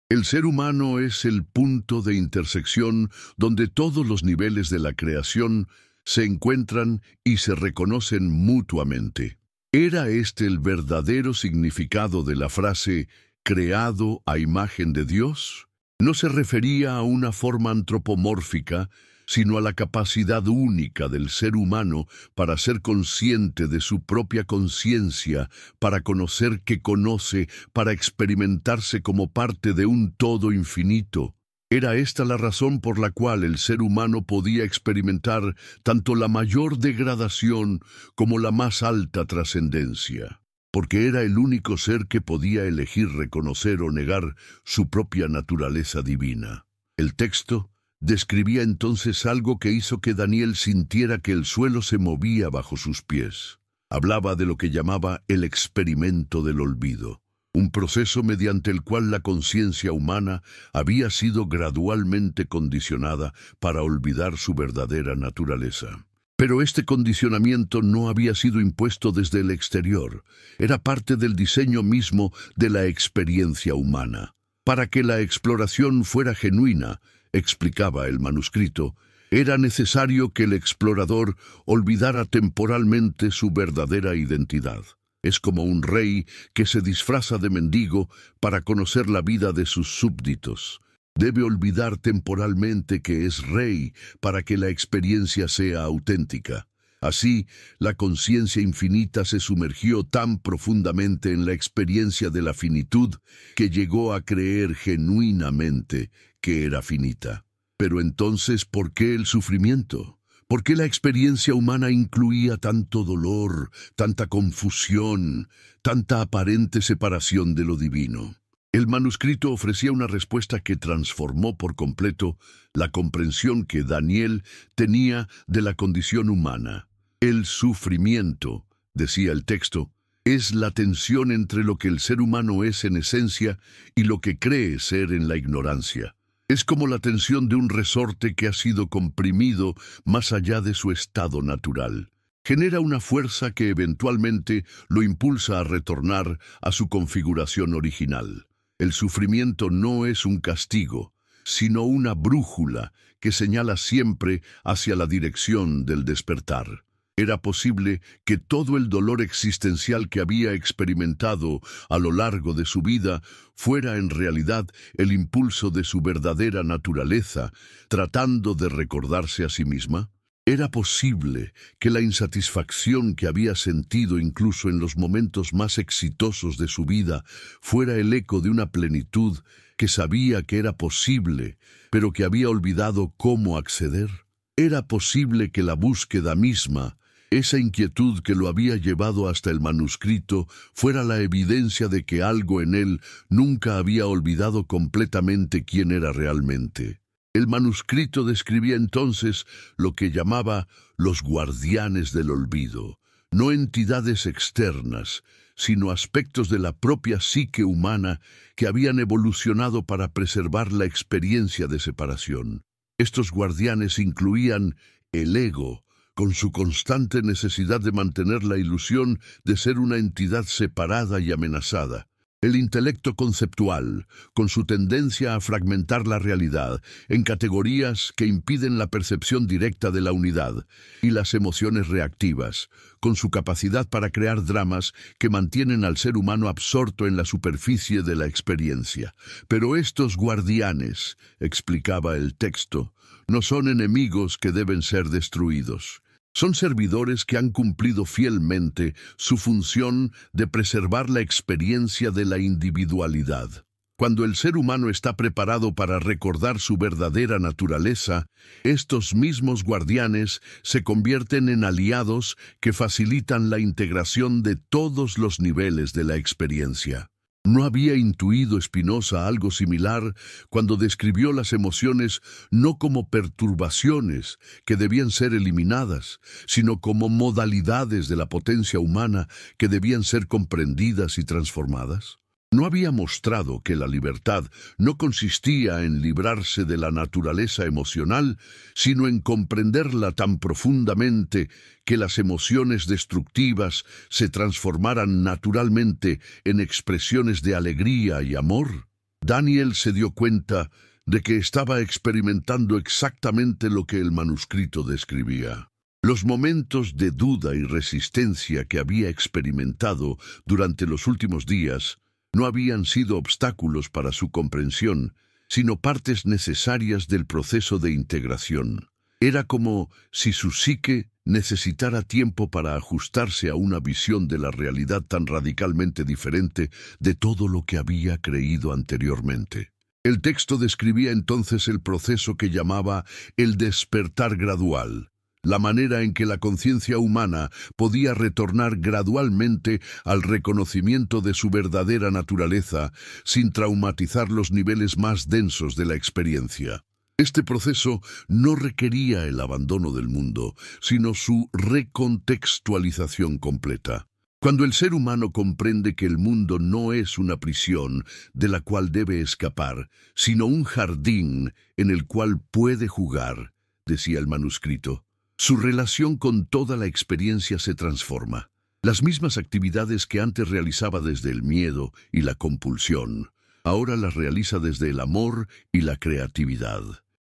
El ser humano es el punto de intersección donde todos los niveles de la creación se encuentran y se reconocen mutuamente. ¿Era este el verdadero significado de la frase «creado a imagen de Dios»? No se refería a una forma antropomórfica, sino a la capacidad única del ser humano para ser consciente de su propia conciencia, para conocer que conoce, para experimentarse como parte de un todo infinito. Era esta la razón por la cual el ser humano podía experimentar tanto la mayor degradación como la más alta trascendencia, porque era el único ser que podía elegir reconocer o negar su propia naturaleza divina. El texto describía entonces algo que hizo que Daniel sintiera que el suelo se movía bajo sus pies. Hablaba de lo que llamaba el experimento del olvido. Un proceso mediante el cual la conciencia humana había sido gradualmente condicionada para olvidar su verdadera naturaleza. Pero este condicionamiento no había sido impuesto desde el exterior, era parte del diseño mismo de la experiencia humana. Para que la exploración fuera genuina, explicaba el manuscrito, era necesario que el explorador olvidara temporalmente su verdadera identidad. Es como un rey que se disfraza de mendigo para conocer la vida de sus súbditos. Debe olvidar temporalmente que es rey para que la experiencia sea auténtica. Así, la conciencia infinita se sumergió tan profundamente en la experiencia de la finitud que llegó a creer genuinamente que era finita. Pero entonces, ¿por qué el sufrimiento? ¿Por qué la experiencia humana incluía tanto dolor, tanta confusión, tanta aparente separación de lo divino? El manuscrito ofrecía una respuesta que transformó por completo la comprensión que Daniel tenía de la condición humana. El sufrimiento, decía el texto, es la tensión entre lo que el ser humano es en esencia y lo que cree ser en la ignorancia. Es como la tensión de un resorte que ha sido comprimido más allá de su estado natural. Genera una fuerza que eventualmente lo impulsa a retornar a su configuración original. El sufrimiento no es un castigo, sino una brújula que señala siempre hacia la dirección del despertar. Era posible que todo el dolor existencial que había experimentado a lo largo de su vida fuera en realidad el impulso de su verdadera naturaleza, tratando de recordarse a sí misma. Era posible que la insatisfacción que había sentido incluso en los momentos más exitosos de su vida fuera el eco de una plenitud que sabía que era posible, pero que había olvidado cómo acceder. Era posible que la búsqueda misma, esa inquietud que lo había llevado hasta el manuscrito, fuera la evidencia de que algo en él nunca había olvidado completamente quién era realmente. El manuscrito describía entonces lo que llamaba los guardianes del olvido, no entidades externas, sino aspectos de la propia psique humana que habían evolucionado para preservar la experiencia de separación. Estos guardianes incluían el ego, con su constante necesidad de mantener la ilusión de ser una entidad separada y amenazada; el intelecto conceptual, con su tendencia a fragmentar la realidad en categorías que impiden la percepción directa de la unidad; y las emociones reactivas, con su capacidad para crear dramas que mantienen al ser humano absorto en la superficie de la experiencia. Pero estos guardianes, explicaba el texto, no son enemigos que deben ser destruidos. Son servidores que han cumplido fielmente su función de preservar la experiencia de la individualidad. Cuando el ser humano está preparado para recordar su verdadera naturaleza, estos mismos guardianes se convierten en aliados que facilitan la integración de todos los niveles de la experiencia. ¿No había intuido Spinoza algo similar cuando describió las emociones no como perturbaciones que debían ser eliminadas, sino como modalidades de la potencia humana que debían ser comprendidas y transformadas? ¿No había mostrado que la libertad no consistía en librarse de la naturaleza emocional, sino en comprenderla tan profundamente que las emociones destructivas se transformaran naturalmente en expresiones de alegría y amor? Daniel se dio cuenta de que estaba experimentando exactamente lo que el manuscrito describía. Los momentos de duda y resistencia que había experimentado durante los últimos días no habían sido obstáculos para su comprensión, sino partes necesarias del proceso de integración. Era como si su psique necesitara tiempo para ajustarse a una visión de la realidad tan radicalmente diferente de todo lo que había creído anteriormente. El texto describía entonces el proceso que llamaba el despertar gradual, la manera en que la conciencia humana podía retornar gradualmente al reconocimiento de su verdadera naturaleza sin traumatizar los niveles más densos de la experiencia. Este proceso no requería el abandono del mundo, sino su recontextualización completa. Cuando el ser humano comprende que el mundo no es una prisión de la cual debe escapar, sino un jardín en el cual puede jugar, decía el manuscrito, su relación con toda la experiencia se transforma. Las mismas actividades que antes realizaba desde el miedo y la compulsión, ahora las realiza desde el amor y la creatividad.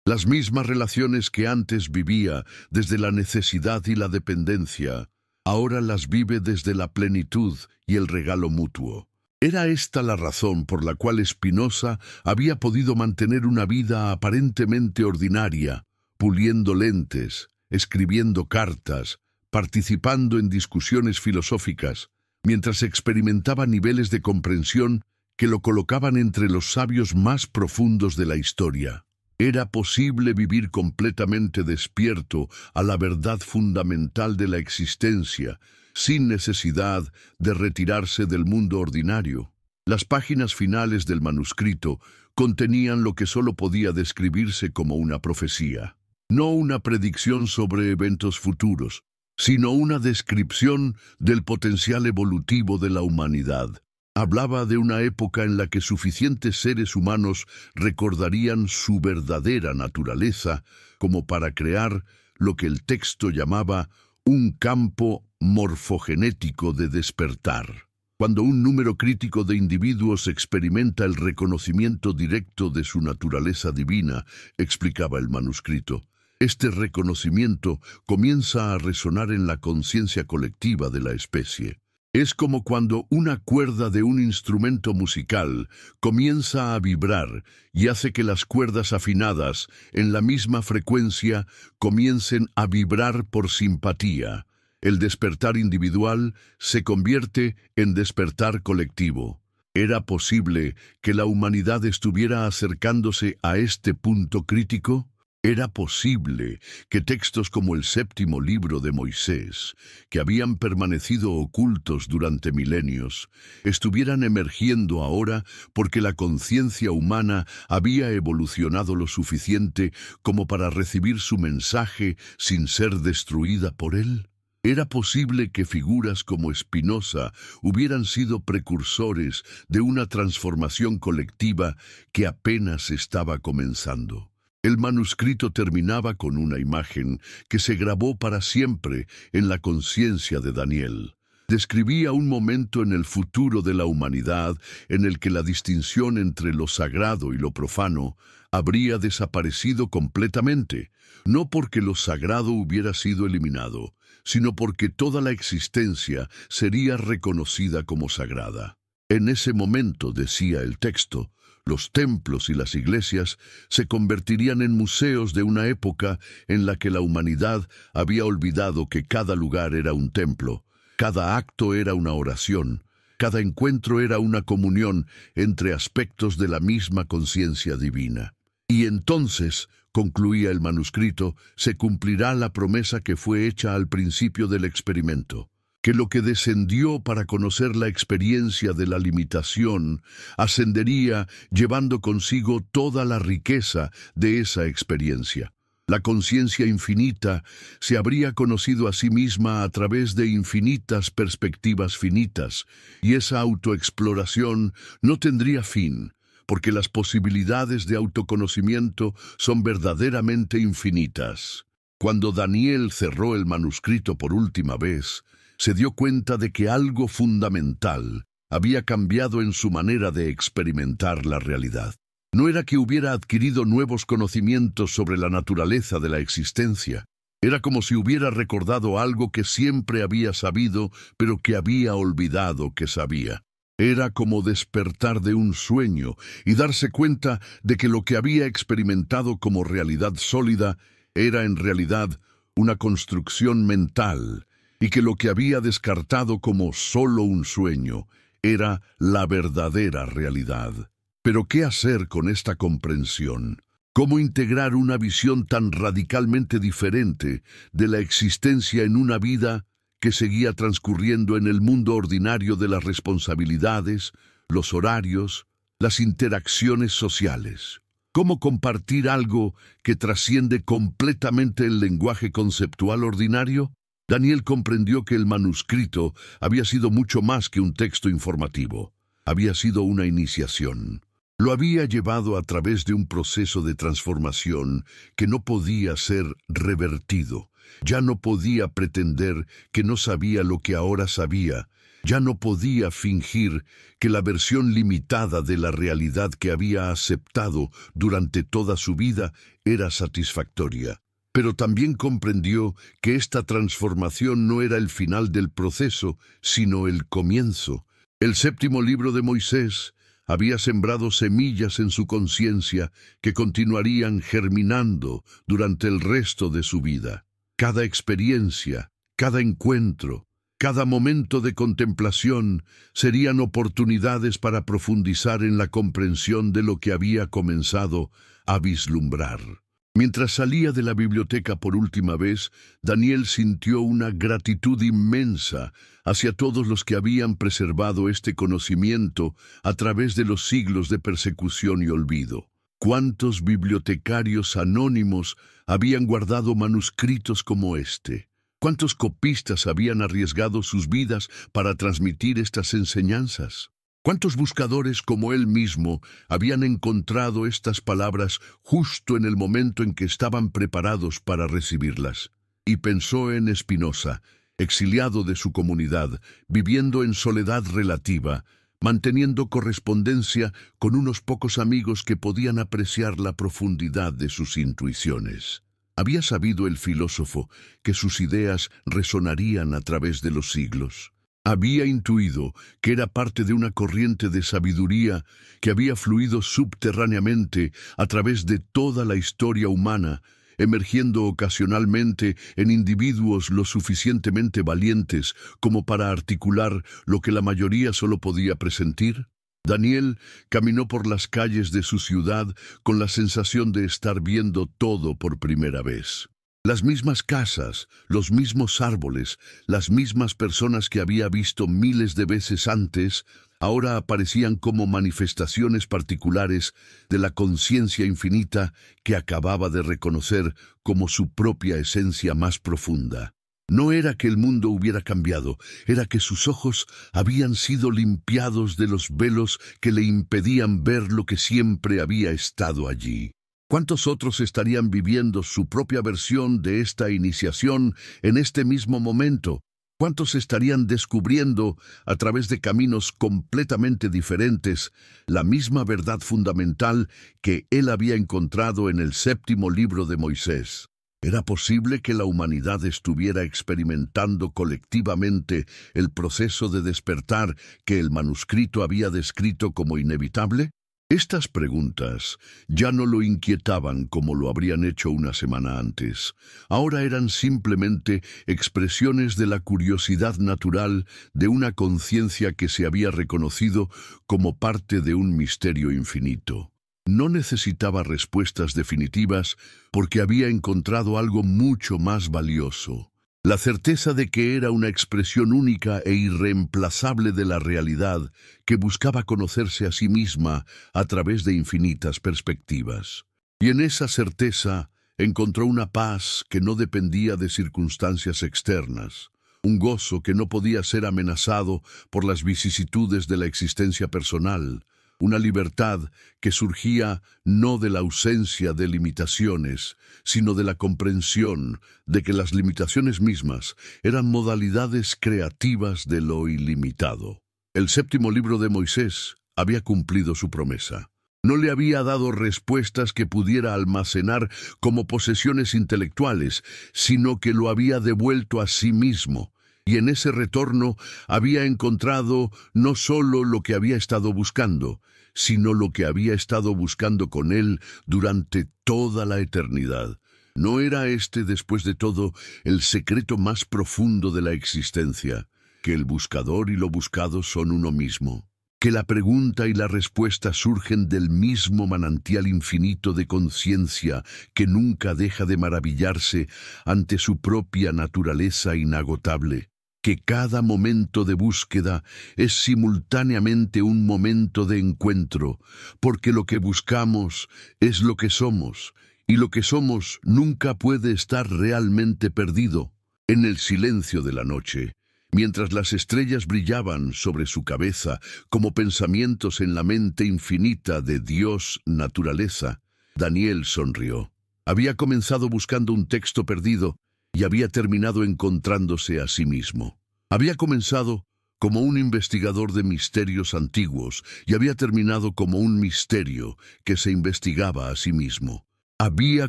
Las mismas relaciones que antes vivía desde la necesidad y la dependencia, ahora las vive desde la plenitud y el regalo mutuo. Era esta la razón por la cual Spinoza había podido mantener una vida aparentemente ordinaria, puliendo lentes, escribiendo cartas, participando en discusiones filosóficas, mientras experimentaba niveles de comprensión que lo colocaban entre los sabios más profundos de la historia. Era posible vivir completamente despierto a la verdad fundamental de la existencia, sin necesidad de retirarse del mundo ordinario. Las páginas finales del manuscrito contenían lo que solo podía describirse como una profecía. No una predicción sobre eventos futuros, sino una descripción del potencial evolutivo de la humanidad. Hablaba de una época en la que suficientes seres humanos recordarían su verdadera naturaleza como para crear lo que el texto llamaba un campo morfogenético de despertar. Cuando un número crítico de individuos experimenta el reconocimiento directo de su naturaleza divina, explicaba el manuscrito, este reconocimiento comienza a resonar en la conciencia colectiva de la especie. Es como cuando una cuerda de un instrumento musical comienza a vibrar y hace que las cuerdas afinadas en la misma frecuencia comiencen a vibrar por simpatía. El despertar individual se convierte en despertar colectivo. ¿Era posible que la humanidad estuviera acercándose a este punto crítico? ¿Era posible que textos como el séptimo libro de Moisés, que habían permanecido ocultos durante milenios, estuvieran emergiendo ahora porque la conciencia humana había evolucionado lo suficiente como para recibir su mensaje sin ser destruida por él? ¿Era posible que figuras como Spinoza hubieran sido precursores de una transformación colectiva que apenas estaba comenzando? El manuscrito terminaba con una imagen que se grabó para siempre en la conciencia de Daniel. Describía un momento en el futuro de la humanidad en el que la distinción entre lo sagrado y lo profano habría desaparecido completamente, no porque lo sagrado hubiera sido eliminado, sino porque toda la existencia sería reconocida como sagrada. En ese momento, decía el texto, los templos y las iglesias se convertirían en museos de una época en la que la humanidad había olvidado que cada lugar era un templo, cada acto era una oración, cada encuentro era una comunión entre aspectos de la misma conciencia divina. Y entonces, concluía el manuscrito, se cumplirá la promesa que fue hecha al principio del experimento, que lo que descendió para conocer la experiencia de la limitación ascendería llevando consigo toda la riqueza de esa experiencia. La conciencia infinita se habría conocido a sí misma a través de infinitas perspectivas finitas, y esa autoexploración no tendría fin, porque las posibilidades de autoconocimiento son verdaderamente infinitas. Cuando Daniel cerró el manuscrito por última vez, se dio cuenta de que algo fundamental había cambiado en su manera de experimentar la realidad. No era que hubiera adquirido nuevos conocimientos sobre la naturaleza de la existencia. Era como si hubiera recordado algo que siempre había sabido, pero que había olvidado que sabía. Era como despertar de un sueño y darse cuenta de que lo que había experimentado como realidad sólida era en realidad una construcción mental, y que lo que había descartado como solo un sueño era la verdadera realidad. Pero ¿qué hacer con esta comprensión? ¿Cómo integrar una visión tan radicalmente diferente de la existencia en una vida que seguía transcurriendo en el mundo ordinario de las responsabilidades, los horarios, las interacciones sociales? ¿Cómo compartir algo que trasciende completamente el lenguaje conceptual ordinario? Daniel comprendió que el manuscrito había sido mucho más que un texto informativo. Había sido una iniciación. Lo había llevado a través de un proceso de transformación que no podía ser revertido. Ya no podía pretender que no sabía lo que ahora sabía. Ya no podía fingir que la versión limitada de la realidad que había aceptado durante toda su vida era satisfactoria. Pero también comprendió que esta transformación no era el final del proceso, sino el comienzo. El séptimo libro de Moisés había sembrado semillas en su conciencia que continuarían germinando durante el resto de su vida. Cada experiencia, cada encuentro, cada momento de contemplación serían oportunidades para profundizar en la comprensión de lo que había comenzado a vislumbrar. Mientras salía de la biblioteca por última vez, Daniel sintió una gratitud inmensa hacia todos los que habían preservado este conocimiento a través de los siglos de persecución y olvido. ¿Cuántos bibliotecarios anónimos habían guardado manuscritos como este? ¿Cuántos copistas habían arriesgado sus vidas para transmitir estas enseñanzas? ¿Cuántos buscadores como él mismo habían encontrado estas palabras justo en el momento en que estaban preparados para recibirlas? Y pensó en Spinoza, exiliado de su comunidad, viviendo en soledad relativa, manteniendo correspondencia con unos pocos amigos que podían apreciar la profundidad de sus intuiciones. Había sabido el filósofo que sus ideas resonarían a través de los siglos. Había intuido que era parte de una corriente de sabiduría que había fluido subterráneamente a través de toda la historia humana, emergiendo ocasionalmente en individuos lo suficientemente valientes como para articular lo que la mayoría solo podía presentir. Daniel caminó por las calles de su ciudad con la sensación de estar viendo todo por primera vez. Las mismas casas, los mismos árboles, las mismas personas que había visto miles de veces antes, ahora aparecían como manifestaciones particulares de la conciencia infinita que acababa de reconocer como su propia esencia más profunda. No era que el mundo hubiera cambiado, era que sus ojos habían sido limpiados de los velos que le impedían ver lo que siempre había estado allí. ¿Cuántos otros estarían viviendo su propia versión de esta iniciación en este mismo momento? ¿Cuántos estarían descubriendo, a través de caminos completamente diferentes, la misma verdad fundamental que él había encontrado en el séptimo libro de Moisés? ¿Era posible que la humanidad estuviera experimentando colectivamente el proceso de despertar que el manuscrito había descrito como inevitable? Estas preguntas ya no lo inquietaban como lo habrían hecho una semana antes. Ahora eran simplemente expresiones de la curiosidad natural de una conciencia que se había reconocido como parte de un misterio infinito. No necesitaba respuestas definitivas porque había encontrado algo mucho más valioso. La certeza de que era una expresión única e irreemplazable de la realidad que buscaba conocerse a sí misma a través de infinitas perspectivas. Y en esa certeza encontró una paz que no dependía de circunstancias externas, un gozo que no podía ser amenazado por las vicisitudes de la existencia personal, una libertad que surgía no de la ausencia de limitaciones, sino de la comprensión de que las limitaciones mismas eran modalidades creativas de lo ilimitado. El séptimo libro de Moisés había cumplido su promesa. No le había dado respuestas que pudiera almacenar como posesiones intelectuales, sino que lo había devuelto a sí mismo. Y en ese retorno había encontrado no solo lo que había estado buscando, sino lo que había estado buscando con él durante toda la eternidad. ¿No era este, después de todo, el secreto más profundo de la existencia, que el buscador y lo buscado son uno mismo? Que la pregunta y la respuesta surgen del mismo manantial infinito de conciencia que nunca deja de maravillarse ante su propia naturaleza inagotable. Que cada momento de búsqueda es simultáneamente un momento de encuentro, porque lo que buscamos es lo que somos, y lo que somos nunca puede estar realmente perdido. En el silencio de la noche, mientras las estrellas brillaban sobre su cabeza como pensamientos en la mente infinita de Dios naturaleza, Daniel sonrió. Había comenzado buscando un texto perdido, y había terminado encontrándose a sí mismo. Había comenzado como un investigador de misterios antiguos y había terminado como un misterio que se investigaba a sí mismo. Había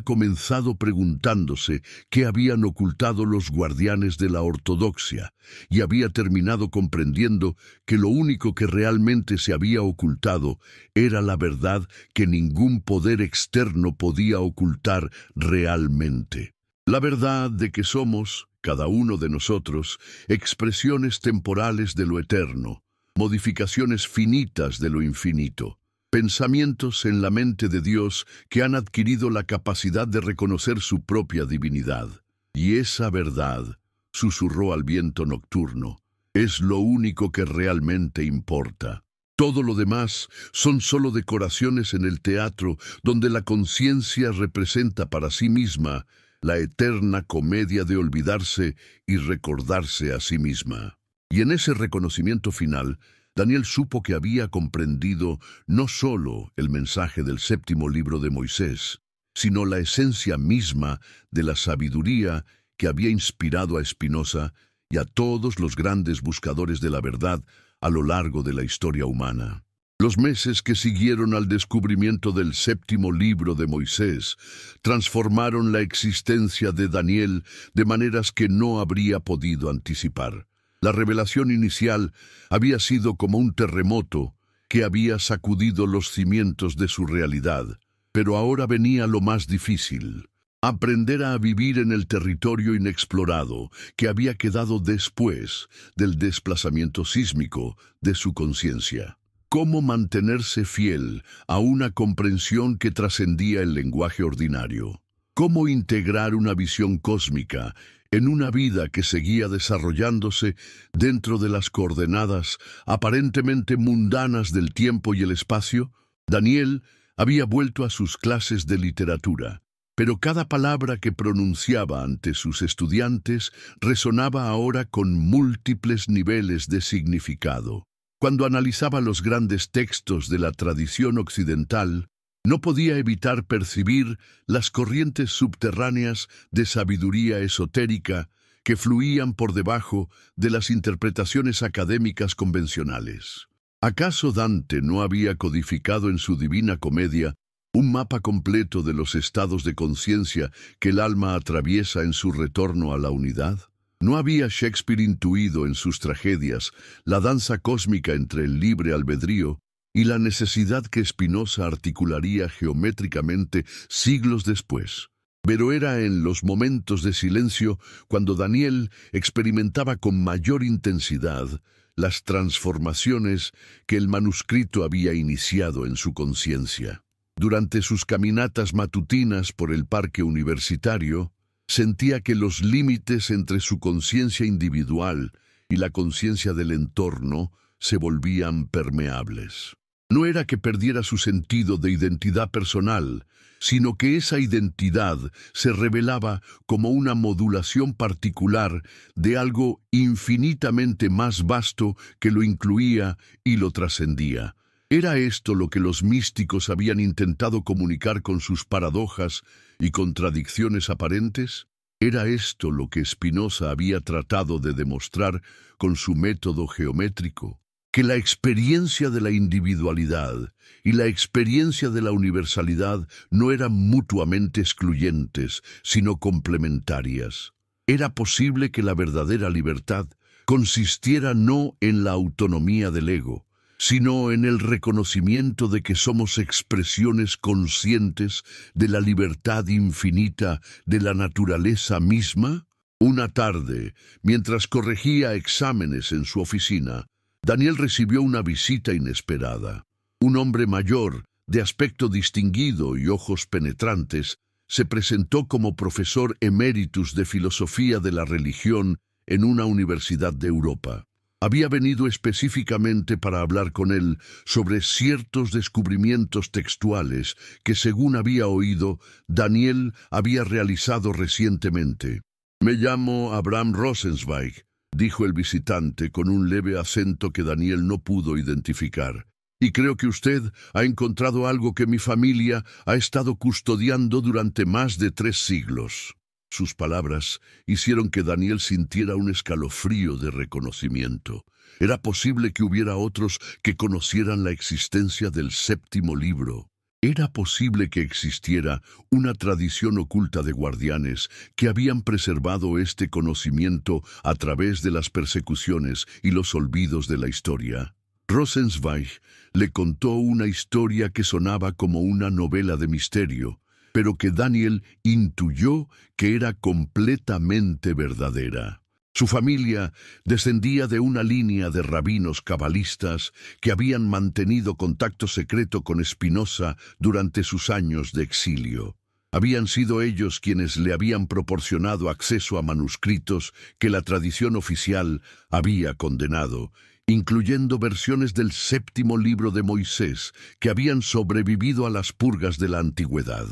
comenzado preguntándose qué habían ocultado los guardianes de la ortodoxia y había terminado comprendiendo que lo único que realmente se había ocultado era la verdad que ningún poder externo podía ocultar realmente. La verdad de que somos, cada uno de nosotros, expresiones temporales de lo eterno, modificaciones finitas de lo infinito, pensamientos en la mente de Dios que han adquirido la capacidad de reconocer su propia divinidad. Y esa verdad, susurró al viento nocturno, es lo único que realmente importa. Todo lo demás son solo decoraciones en el teatro donde la conciencia representa para sí misma la eterna comedia de olvidarse y recordarse a sí misma. Y en ese reconocimiento final, Daniel supo que había comprendido no solo el mensaje del séptimo libro de Moisés, sino la esencia misma de la sabiduría que había inspirado a Spinoza y a todos los grandes buscadores de la verdad a lo largo de la historia humana. Los meses que siguieron al descubrimiento del séptimo libro de Moisés transformaron la existencia de Daniel de maneras que no habría podido anticipar. La revelación inicial había sido como un terremoto que había sacudido los cimientos de su realidad. Pero ahora venía lo más difícil: aprender a vivir en el territorio inexplorado que había quedado después del desplazamiento sísmico de su conciencia. Cómo mantenerse fiel a una comprensión que trascendía el lenguaje ordinario. Cómo integrar una visión cósmica en una vida que seguía desarrollándose dentro de las coordenadas aparentemente mundanas del tiempo y el espacio. Daniel había vuelto a sus clases de literatura, pero cada palabra que pronunciaba ante sus estudiantes resonaba ahora con múltiples niveles de significado. Cuando analizaba los grandes textos de la tradición occidental, no podía evitar percibir las corrientes subterráneas de sabiduría esotérica que fluían por debajo de las interpretaciones académicas convencionales. ¿Acaso Dante no había codificado en su Divina Comedia un mapa completo de los estados de conciencia que el alma atraviesa en su retorno a la unidad? ¿No había Shakespeare intuido en sus tragedias la danza cósmica entre el libre albedrío y la necesidad que Spinoza articularía geométricamente siglos después? Pero era en los momentos de silencio cuando Daniel experimentaba con mayor intensidad las transformaciones que el manuscrito había iniciado en su conciencia. Durante sus caminatas matutinas por el parque universitario, sentía que los límites entre su conciencia individual y la conciencia del entorno se volvían permeables. No era que perdiera su sentido de identidad personal, sino que esa identidad se revelaba como una modulación particular de algo infinitamente más vasto que lo incluía y lo trascendía. ¿Era esto lo que los místicos habían intentado comunicar con sus paradojas y contradicciones aparentes? ¿Era esto lo que Spinoza había tratado de demostrar con su método geométrico? Que la experiencia de la individualidad y la experiencia de la universalidad no eran mutuamente excluyentes, sino complementarias. Era posible que la verdadera libertad consistiera no en la autonomía del ego, sino en el reconocimiento de que somos expresiones conscientes de la libertad infinita de la naturaleza misma. Una tarde, mientras corregía exámenes en su oficina, Daniel recibió una visita inesperada. Un hombre mayor, de aspecto distinguido y ojos penetrantes, se presentó como profesor emeritus de filosofía de la religión en una universidad de Europa. Había venido específicamente para hablar con él sobre ciertos descubrimientos textuales que, según había oído, Daniel había realizado recientemente. «Me llamo Abraham Rosenzweig», dijo el visitante con un leve acento que Daniel no pudo identificar. «Y creo que usted ha encontrado algo que mi familia ha estado custodiando durante más de 3 siglos». Sus palabras hicieron que Daniel sintiera un escalofrío de reconocimiento. Era posible que hubiera otros que conocieran la existencia del 7º libro. Era posible que existiera una tradición oculta de guardianes que habían preservado este conocimiento a través de las persecuciones y los olvidos de la historia. Rosenzweig le contó una historia que sonaba como una novela de misterio, pero que Daniel intuyó que era completamente verdadera. Su familia descendía de una línea de rabinos cabalistas que habían mantenido contacto secreto con Spinoza durante sus años de exilio. Habían sido ellos quienes le habían proporcionado acceso a manuscritos que la tradición oficial había condenado, incluyendo versiones del 7º libro de Moisés que habían sobrevivido a las purgas de la antigüedad.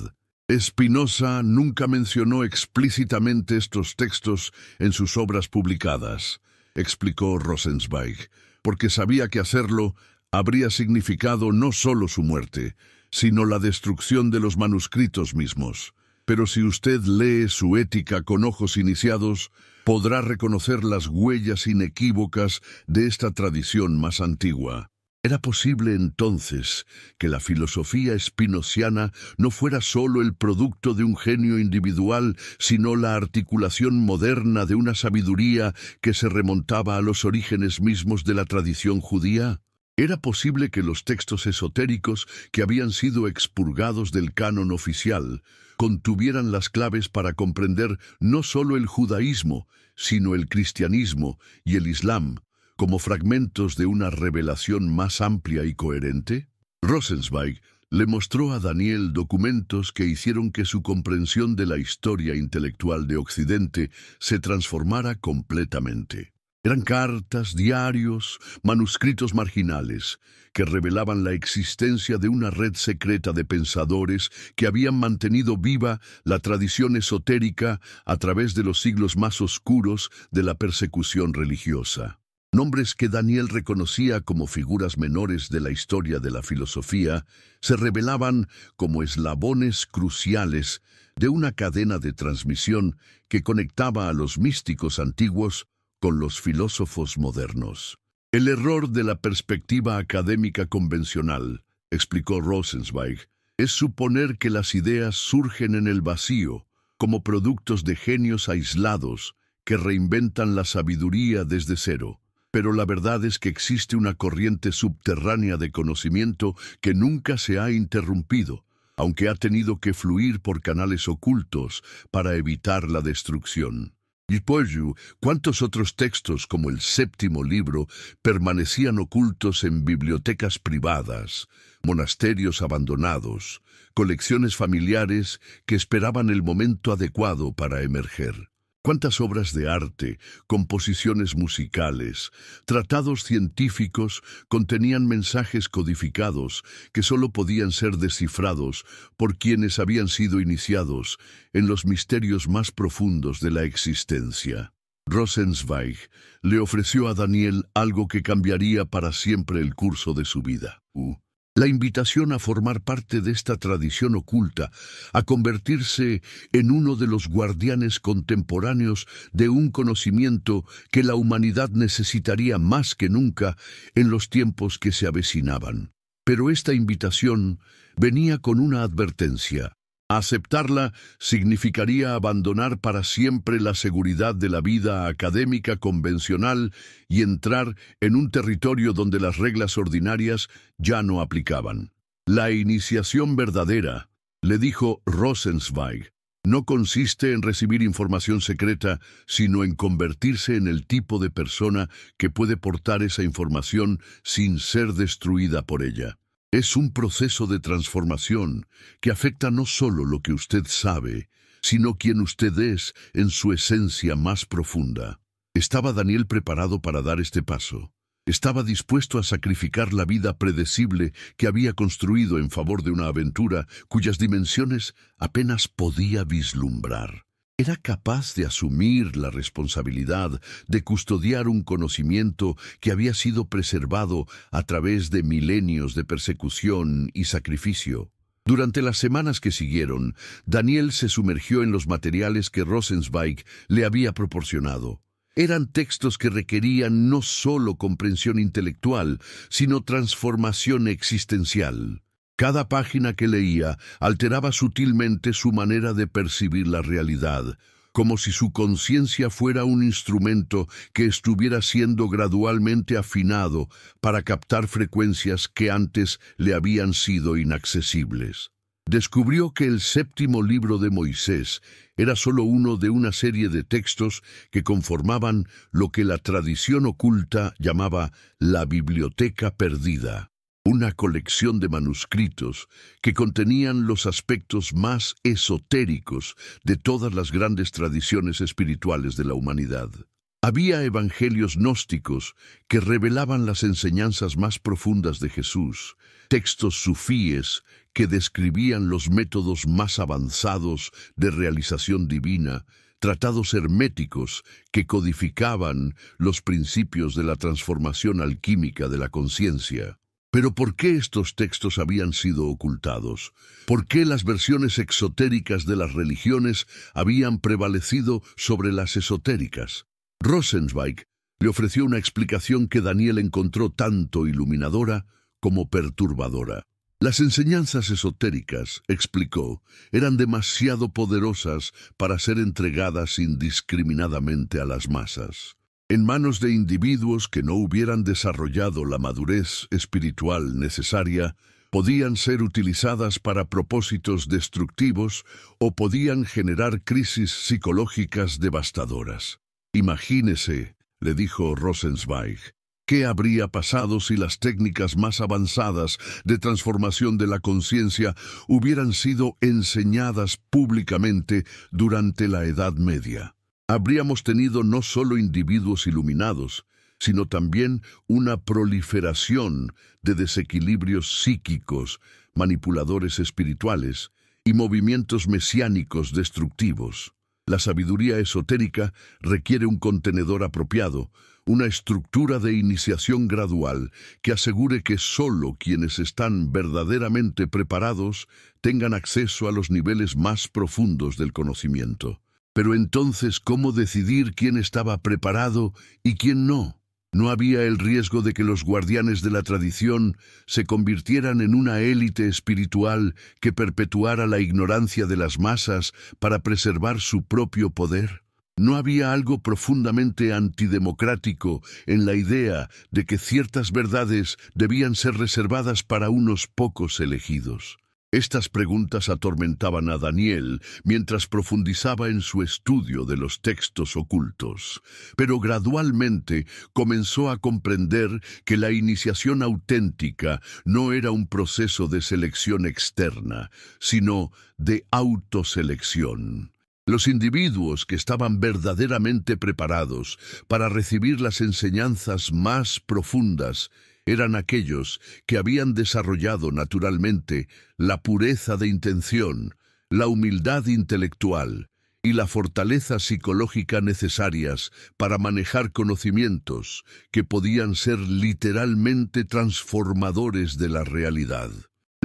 Spinoza nunca mencionó explícitamente estos textos en sus obras publicadas, explicó Rosenzweig, porque sabía que hacerlo habría significado no solo su muerte, sino la destrucción de los manuscritos mismos. Pero si usted lee su Ética con ojos iniciados, podrá reconocer las huellas inequívocas de esta tradición más antigua. Era posible entonces que la filosofía espinociana no fuera sólo el producto de un genio individual, sino la articulación moderna de una sabiduría que se remontaba a los orígenes mismos de la tradición judía. Era posible que los textos esotéricos que habían sido expurgados del canon oficial contuvieran las claves para comprender no sólo el judaísmo, sino el cristianismo y el islam, como fragmentos de una revelación más amplia y coherente. Rosenzweig le mostró a Daniel documentos que hicieron que su comprensión de la historia intelectual de Occidente se transformara completamente. Eran cartas, diarios, manuscritos marginales, que revelaban la existencia de una red secreta de pensadores que habían mantenido viva la tradición esotérica a través de los siglos más oscuros de la persecución religiosa. Nombres que Daniel reconocía como figuras menores de la historia de la filosofía se revelaban como eslabones cruciales de una cadena de transmisión que conectaba a los místicos antiguos con los filósofos modernos. El error de la perspectiva académica convencional, explicó Rosenzweig, es suponer que las ideas surgen en el vacío, como productos de genios aislados que reinventan la sabiduría desde cero. Pero la verdad es que existe una corriente subterránea de conocimiento que nunca se ha interrumpido, aunque ha tenido que fluir por canales ocultos para evitar la destrucción. Y por ello, ¿cuántos otros textos como el séptimo libro permanecían ocultos en bibliotecas privadas, monasterios abandonados, colecciones familiares que esperaban el momento adecuado para emerger? ¿Cuántas obras de arte, composiciones musicales, tratados científicos contenían mensajes codificados que solo podían ser descifrados por quienes habían sido iniciados en los misterios más profundos de la existencia? Rosenzweig le ofreció a Daniel algo que cambiaría para siempre el curso de su vida. La invitación a formar parte de esta tradición oculta, a convertirse en uno de los guardianes contemporáneos de un conocimiento que la humanidad necesitaría más que nunca en los tiempos que se avecinaban. Pero esta invitación venía con una advertencia. Aceptarla significaría abandonar para siempre la seguridad de la vida académica convencional y entrar en un territorio donde las reglas ordinarias ya no aplicaban. La iniciación verdadera, le dijo Rosenzweig, no consiste en recibir información secreta, sino en convertirse en el tipo de persona que puede portar esa información sin ser destruida por ella. Es un proceso de transformación que afecta no solo lo que usted sabe, sino quien usted es en su esencia más profunda. ¿Estaba Daniel preparado para dar este paso? ¿Estaba dispuesto a sacrificar la vida predecible que había construido en favor de una aventura cuyas dimensiones apenas podía vislumbrar? Era capaz de asumir la responsabilidad de custodiar un conocimiento que había sido preservado a través de milenios de persecución y sacrificio. Durante las semanas que siguieron, Daniel se sumergió en los materiales que Rosenzweig le había proporcionado. Eran textos que requerían no solo comprensión intelectual, sino transformación existencial. Cada página que leía alteraba sutilmente su manera de percibir la realidad, como si su conciencia fuera un instrumento que estuviera siendo gradualmente afinado para captar frecuencias que antes le habían sido inaccesibles. Descubrió que el séptimo libro de Moisés era solo uno de una serie de textos que conformaban lo que la tradición oculta llamaba la Biblioteca Perdida. Una colección de manuscritos que contenían los aspectos más esotéricos de todas las grandes tradiciones espirituales de la humanidad. Había evangelios gnósticos que revelaban las enseñanzas más profundas de Jesús, textos sufíes que describían los métodos más avanzados de realización divina, tratados herméticos que codificaban los principios de la transformación alquímica de la conciencia. Pero ¿por qué estos textos habían sido ocultados? ¿Por qué las versiones exotéricas de las religiones habían prevalecido sobre las esotéricas? Rosenzweig Le ofreció una explicación que Daniel encontró tanto iluminadora como perturbadora. Las enseñanzas esotéricas, explicó, eran demasiado poderosas para ser entregadas indiscriminadamente a las masas. En manos de individuos que no hubieran desarrollado la madurez espiritual necesaria, podían ser utilizadas para propósitos destructivos o podían generar crisis psicológicas devastadoras. Imagínese, le dijo Rosenzweig, ¿qué habría pasado si las técnicas más avanzadas de transformación de la conciencia hubieran sido enseñadas públicamente durante la Edad Media? Habríamos tenido no solo individuos iluminados, sino también una proliferación de desequilibrios psíquicos, manipuladores espirituales y movimientos mesiánicos destructivos. La sabiduría esotérica requiere un contenedor apropiado, una estructura de iniciación gradual que asegure que solo quienes están verdaderamente preparados tengan acceso a los niveles más profundos del conocimiento. Pero entonces, ¿cómo decidir quién estaba preparado y quién no? ¿No había el riesgo de que los guardianes de la tradición se convirtieran en una élite espiritual que perpetuara la ignorancia de las masas para preservar su propio poder? ¿No había algo profundamente antidemocrático en la idea de que ciertas verdades debían ser reservadas para unos pocos elegidos? Estas preguntas atormentaban a Daniel mientras profundizaba en su estudio de los textos ocultos, pero gradualmente comenzó a comprender que la iniciación auténtica no era un proceso de selección externa, sino de autoselección. Los individuos que estaban verdaderamente preparados para recibir las enseñanzas más profundas eran aquellos que habían desarrollado naturalmente la pureza de intención, la humildad intelectual y la fortaleza psicológica necesarias para manejar conocimientos que podían ser literalmente transformadores de la realidad.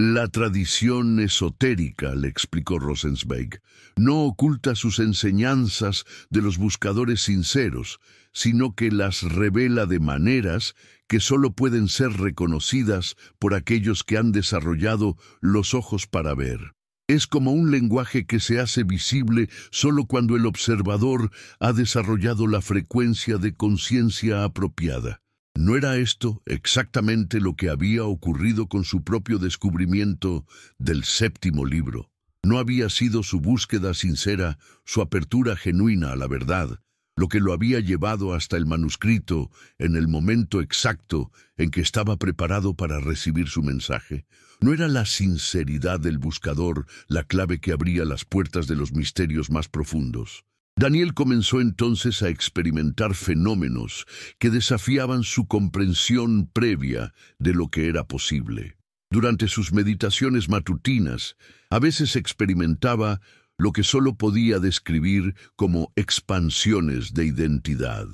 La tradición esotérica, le explicó Rosenzweig, no oculta sus enseñanzas de los buscadores sinceros, sino que las revela de maneras que solo pueden ser reconocidas por aquellos que han desarrollado los ojos para ver. Es como un lenguaje que se hace visible solo cuando el observador ha desarrollado la frecuencia de conciencia apropiada. ¿No era esto exactamente lo que había ocurrido con su propio descubrimiento del séptimo libro? ¿No había sido su búsqueda sincera, su apertura genuina a la verdad, lo que lo había llevado hasta el manuscrito en el momento exacto en que estaba preparado para recibir su mensaje? ¿No era la sinceridad del buscador la clave que abría las puertas de los misterios más profundos? Daniel comenzó entonces a experimentar fenómenos que desafiaban su comprensión previa de lo que era posible. Durante sus meditaciones matutinas, a veces experimentaba lo que solo podía describir como expansiones de identidad,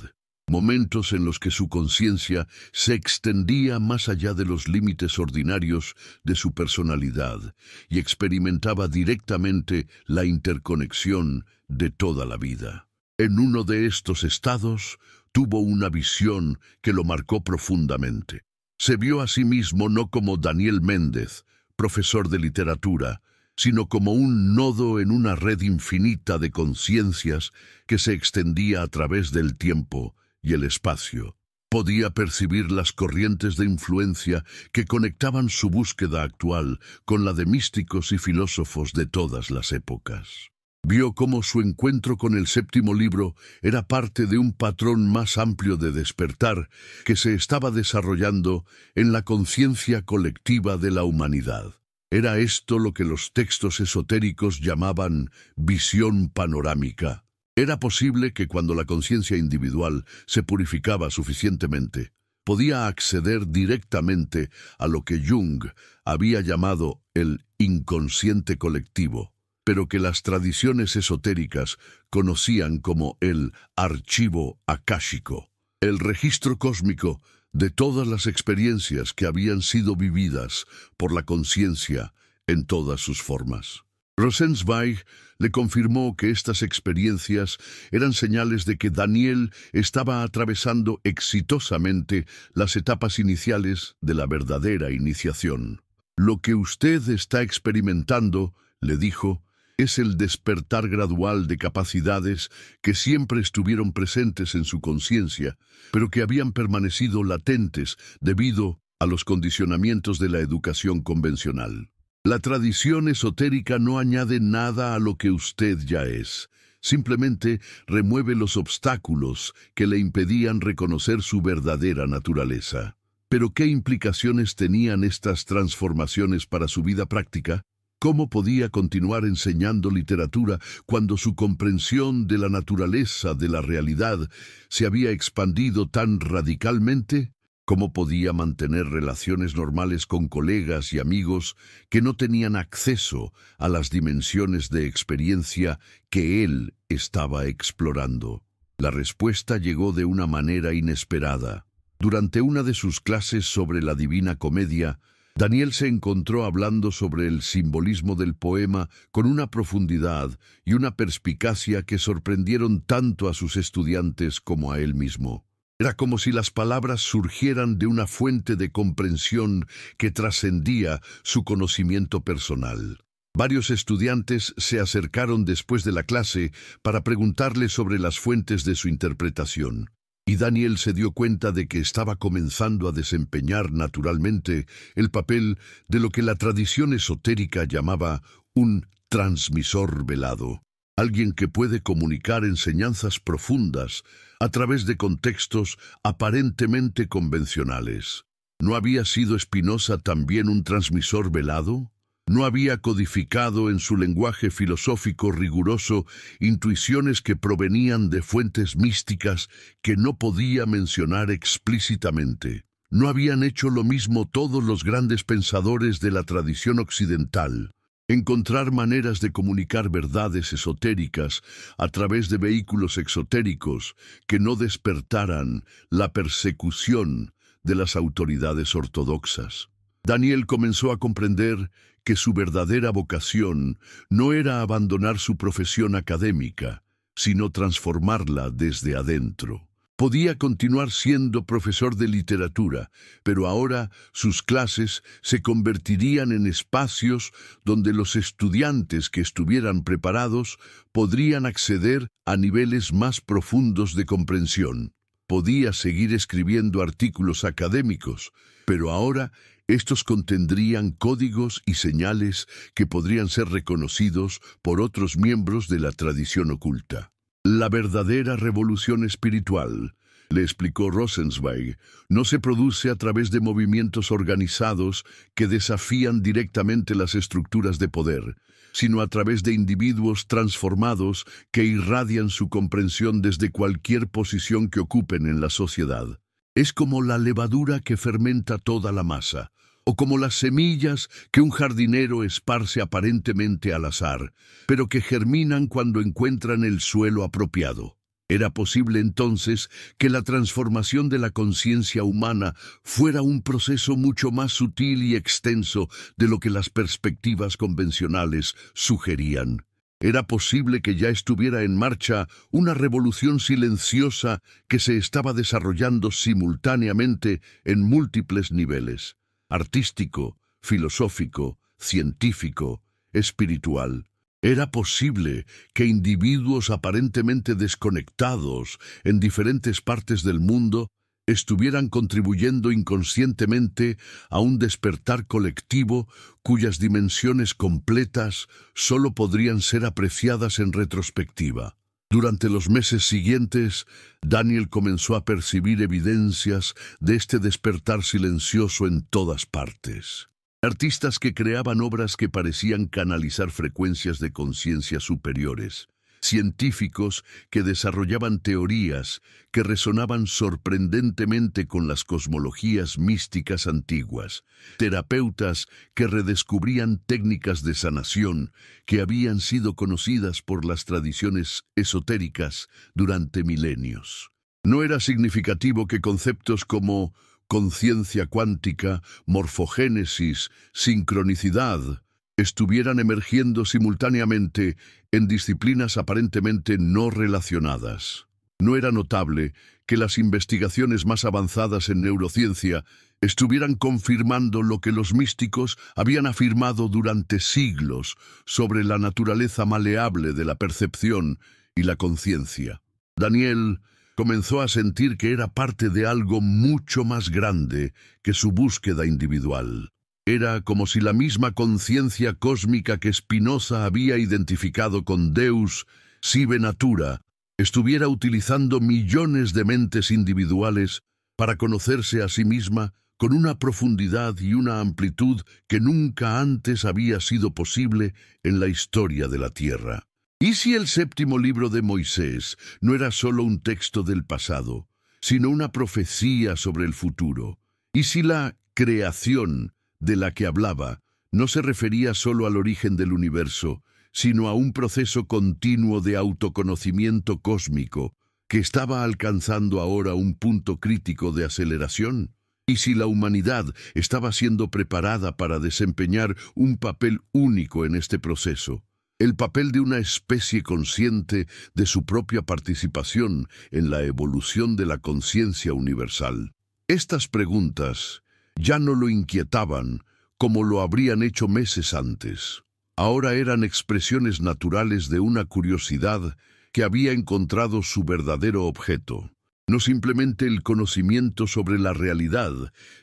momentos en los que su conciencia se extendía más allá de los límites ordinarios de su personalidad y experimentaba directamente la interconexión de toda la vida. En uno de estos estados, tuvo una visión que lo marcó profundamente. Se vio a sí mismo no como Daniel Méndez, profesor de literatura, sino como un nodo en una red infinita de conciencias que se extendía a través del tiempo y el espacio. Podía percibir las corrientes de influencia que conectaban su búsqueda actual con la de místicos y filósofos de todas las épocas. Vio cómo su encuentro con el séptimo libro era parte de un patrón más amplio de despertar que se estaba desarrollando en la conciencia colectiva de la humanidad. Era esto lo que los textos esotéricos llamaban visión panorámica. Era posible que cuando la conciencia individual se purificaba suficientemente, podía acceder directamente a lo que Jung había llamado el inconsciente colectivo, pero que las tradiciones esotéricas conocían como el archivo akáshico, el registro cósmico de todas las experiencias que habían sido vividas por la conciencia en todas sus formas. Rosenzweig le confirmó que estas experiencias eran señales de que Daniel estaba atravesando exitosamente las etapas iniciales de la verdadera iniciación. Lo que usted está experimentando, le dijo, es el despertar gradual de capacidades que siempre estuvieron presentes en su conciencia, pero que habían permanecido latentes debido a los condicionamientos de la educación convencional. La tradición esotérica no añade nada a lo que usted ya es. Simplemente remueve los obstáculos que le impedían reconocer su verdadera naturaleza. ¿Pero qué implicaciones tenían estas transformaciones para su vida práctica? ¿Cómo podía continuar enseñando literatura cuando su comprensión de la naturaleza de la realidad se había expandido tan radicalmente? ¿Cómo podía mantener relaciones normales con colegas y amigos que no tenían acceso a las dimensiones de experiencia que él estaba explorando? La respuesta llegó de una manera inesperada. Durante una de sus clases sobre la Divina Comedia, Daniel se encontró hablando sobre el simbolismo del poema con una profundidad y una perspicacia que sorprendieron tanto a sus estudiantes como a él mismo. Era como si las palabras surgieran de una fuente de comprensión que trascendía su conocimiento personal. Varios estudiantes se acercaron después de la clase para preguntarle sobre las fuentes de su interpretación. Y Daniel se dio cuenta de que estaba comenzando a desempeñar naturalmente el papel de lo que la tradición esotérica llamaba un transmisor velado. Alguien que puede comunicar enseñanzas profundas a través de contextos aparentemente convencionales. ¿No había sido Spinoza también un transmisor velado? ¿No había codificado en su lenguaje filosófico riguroso intuiciones que provenían de fuentes místicas que no podía mencionar explícitamente? ¿No habían hecho lo mismo todos los grandes pensadores de la tradición occidental? Encontrar maneras de comunicar verdades esotéricas a través de vehículos exotéricos que no despertaran la persecución de las autoridades ortodoxas. Daniel comenzó a comprender que su verdadera vocación no era abandonar su profesión académica, sino transformarla desde adentro. Podía continuar siendo profesor de literatura, pero ahora sus clases se convertirían en espacios donde los estudiantes que estuvieran preparados podrían acceder a niveles más profundos de comprensión. Podía seguir escribiendo artículos académicos, pero ahora estos contendrían códigos y señales que podrían ser reconocidos por otros miembros de la tradición oculta. La verdadera revolución espiritual, le explicó Rosenzweig, no se produce a través de movimientos organizados que desafían directamente las estructuras de poder, sino a través de individuos transformados que irradian su comprensión desde cualquier posición que ocupen en la sociedad. Es como la levadura que fermenta toda la masa, o como las semillas que un jardinero esparce aparentemente al azar, pero que germinan cuando encuentran el suelo apropiado. Era posible entonces que la transformación de la conciencia humana fuera un proceso mucho más sutil y extenso de lo que las perspectivas convencionales sugerían. Era posible que ya estuviera en marcha una revolución silenciosa que se estaba desarrollando simultáneamente en múltiples niveles: artístico, filosófico, científico, espiritual. Era posible que individuos aparentemente desconectados en diferentes partes del mundo estuvieran contribuyendo inconscientemente a un despertar colectivo cuyas dimensiones completas solo podrían ser apreciadas en retrospectiva. Durante los meses siguientes, Daniel comenzó a percibir evidencias de este despertar silencioso en todas partes. Artistas que creaban obras que parecían canalizar frecuencias de conciencia superiores. Científicos que desarrollaban teorías que resonaban sorprendentemente con las cosmologías místicas antiguas. Terapeutas que redescubrían técnicas de sanación que habían sido conocidas por las tradiciones esotéricas durante milenios. No era significativo que conceptos como conciencia cuántica, morfogénesis, sincronicidad estuvieran emergiendo simultáneamente en disciplinas aparentemente no relacionadas. No era notable que las investigaciones más avanzadas en neurociencia estuvieran confirmando lo que los místicos habían afirmado durante siglos sobre la naturaleza maleable de la percepción y la conciencia. Daniel comenzó a sentir que era parte de algo mucho más grande que su búsqueda individual. Era como si la misma conciencia cósmica que Spinoza había identificado con Deus sive natura estuviera utilizando millones de mentes individuales para conocerse a sí misma con una profundidad y una amplitud que nunca antes había sido posible en la historia de la Tierra. ¿Y si el séptimo libro de Moisés no era solo un texto del pasado, sino una profecía sobre el futuro? ¿Y si la creación de la que hablaba no se refería solo al origen del universo, sino a un proceso continuo de autoconocimiento cósmico que estaba alcanzando ahora un punto crítico de aceleración? ¿Y si la humanidad estaba siendo preparada para desempeñar un papel único en este proceso? El papel de una especie consciente de su propia participación en la evolución de la conciencia universal. Estas preguntas ya no lo inquietaban como lo habrían hecho meses antes. Ahora eran expresiones naturales de una curiosidad que había encontrado su verdadero objeto. No simplemente el conocimiento sobre la realidad,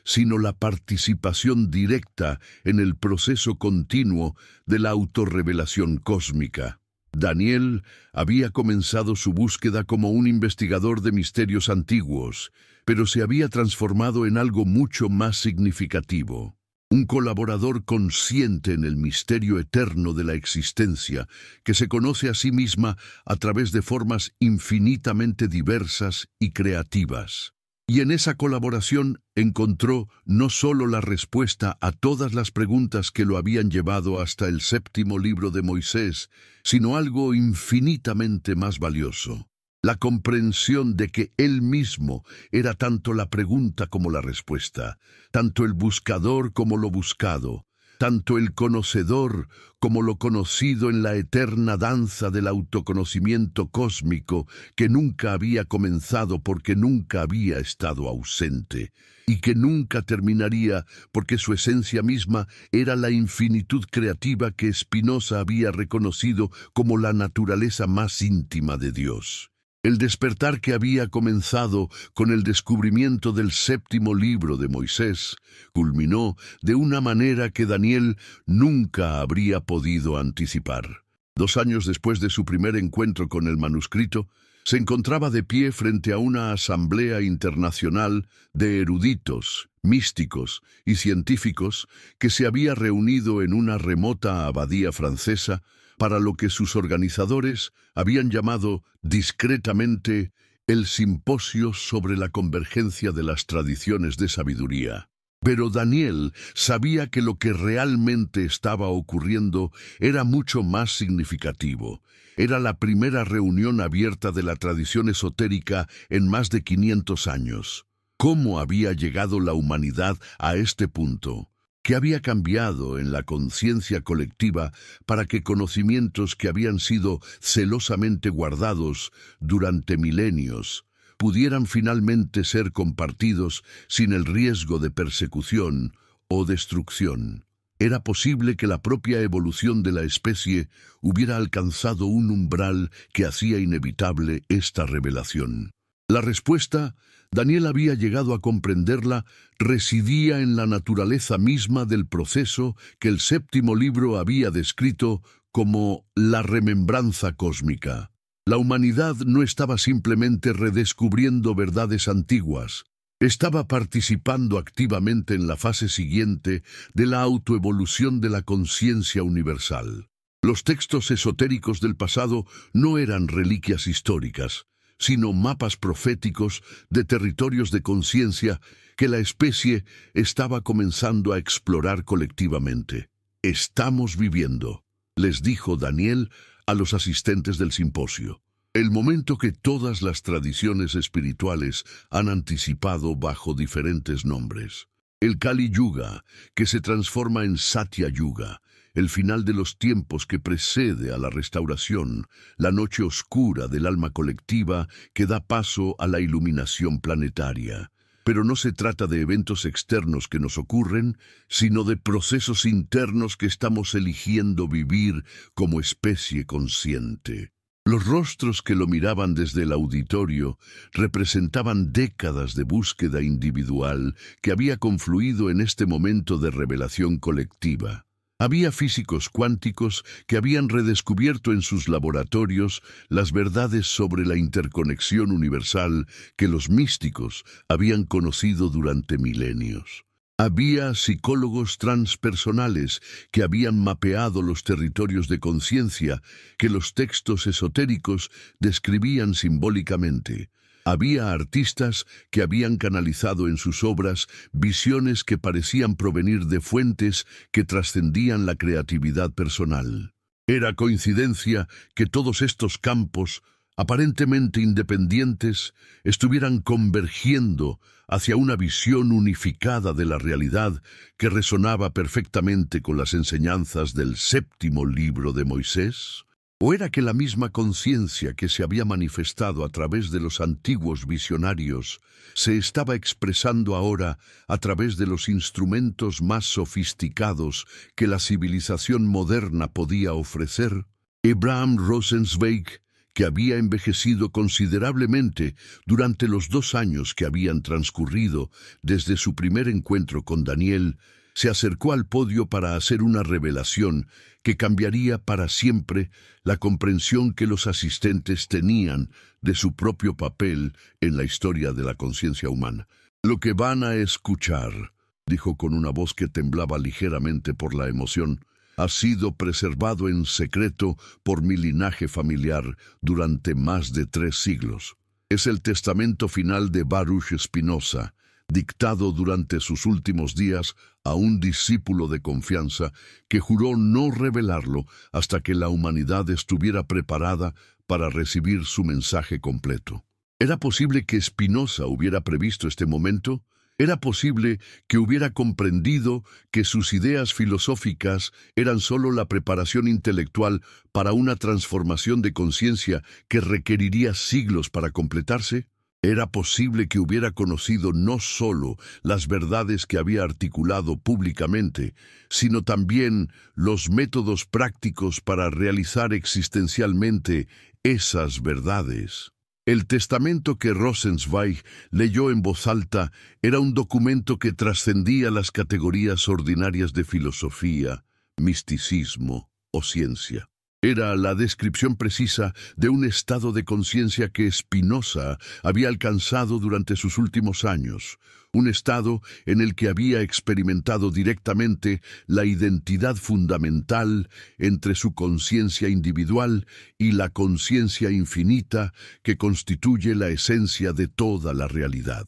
sino la participación directa en el proceso continuo de la autorrevelación cósmica. Daniel había comenzado su búsqueda como un investigador de misterios antiguos, pero se había transformado en algo mucho más significativo. Un colaborador consciente en el misterio eterno de la existencia, que se conoce a sí misma a través de formas infinitamente diversas y creativas. Y en esa colaboración encontró no solo la respuesta a todas las preguntas que lo habían llevado hasta el séptimo libro de Moisés, sino algo infinitamente más valioso. La comprensión de que él mismo era tanto la pregunta como la respuesta, tanto el buscador como lo buscado, tanto el conocedor como lo conocido en la eterna danza del autoconocimiento cósmico que nunca había comenzado porque nunca había estado ausente, y que nunca terminaría porque su esencia misma era la infinitud creativa que Spinoza había reconocido como la naturaleza más íntima de Dios. El despertar que había comenzado con el descubrimiento del séptimo libro de Moisés culminó de una manera que Daniel nunca habría podido anticipar. 2 años después de su primer encuentro con el manuscrito, se encontraba de pie frente a una asamblea internacional de eruditos, místicos y científicos que se había reunido en una remota abadía francesa para lo que sus organizadores habían llamado discretamente el Simposio sobre la Convergencia de las Tradiciones de Sabiduría. Pero Daniel sabía que lo que realmente estaba ocurriendo era mucho más significativo. Era la primera reunión abierta de la tradición esotérica en más de 500 años. ¿Cómo había llegado la humanidad a este punto? ¿Qué había cambiado en la conciencia colectiva para que conocimientos que habían sido celosamente guardados durante milenios pudieran finalmente ser compartidos sin el riesgo de persecución o destrucción? Era posible que la propia evolución de la especie hubiera alcanzado un umbral que hacía inevitable esta revelación. La respuesta, Daniel había llegado a comprenderla, residía en la naturaleza misma del proceso que el séptimo libro había descrito como la remembranza cósmica. La humanidad no estaba simplemente redescubriendo verdades antiguas, estaba participando activamente en la fase siguiente de la autoevolución de la conciencia universal. Los textos esotéricos del pasado no eran reliquias históricas, sino mapas proféticos de territorios de conciencia que la especie estaba comenzando a explorar colectivamente. «Estamos viviendo», les dijo Daniel a los asistentes del simposio, «el momento que todas las tradiciones espirituales han anticipado bajo diferentes nombres. El Kali Yuga, que se transforma en Satya Yuga, el final de los tiempos que precede a la restauración, la noche oscura del alma colectiva que da paso a la iluminación planetaria. Pero no se trata de eventos externos que nos ocurren, sino de procesos internos que estamos eligiendo vivir como especie consciente. Los rostros que lo miraban desde el auditorio representaban décadas de búsqueda individual que había confluido en este momento de revelación colectiva. Había físicos cuánticos que habían redescubierto en sus laboratorios las verdades sobre la interconexión universal que los místicos habían conocido durante milenios. Había psicólogos transpersonales que habían mapeado los territorios de conciencia que los textos esotéricos describían simbólicamente. Había artistas que habían canalizado en sus obras visiones que parecían provenir de fuentes que trascendían la creatividad personal. Era coincidencia que todos estos campos, aparentemente independientes, estuvieran convergiendo hacia una visión unificada de la realidad que resonaba perfectamente con las enseñanzas del séptimo libro de Moisés. ¿O era que la misma conciencia que se había manifestado a través de los antiguos visionarios se estaba expresando ahora a través de los instrumentos más sofisticados que la civilización moderna podía ofrecer? Abraham Rosenzweig, que había envejecido considerablemente durante los 2 años que habían transcurrido desde su primer encuentro con Daniel, se acercó al podio para hacer una revelación que cambiaría para siempre la comprensión que los asistentes tenían de su propio papel en la historia de la conciencia humana. «Lo que van a escuchar», dijo con una voz que temblaba ligeramente por la emoción, «ha sido preservado en secreto por mi linaje familiar durante más de 3 siglos. Es el testamento final de Baruch Spinoza, dictado durante sus últimos días a un discípulo de confianza que juró no revelarlo hasta que la humanidad estuviera preparada para recibir su mensaje completo». ¿Era posible que Spinoza hubiera previsto este momento? ¿Era posible que hubiera comprendido que sus ideas filosóficas eran solo la preparación intelectual para una transformación de conciencia que requeriría siglos para completarse? ¿Era posible que hubiera conocido no solo las verdades que había articulado públicamente, sino también los métodos prácticos para realizar existencialmente esas verdades? El testamento que Rosenzweig leyó en voz alta era un documento que trascendía las categorías ordinarias de filosofía, misticismo o ciencia. Era la descripción precisa de un estado de conciencia que Spinoza había alcanzado durante sus últimos años, un estado en el que había experimentado directamente la identidad fundamental entre su conciencia individual y la conciencia infinita que constituye la esencia de toda la realidad.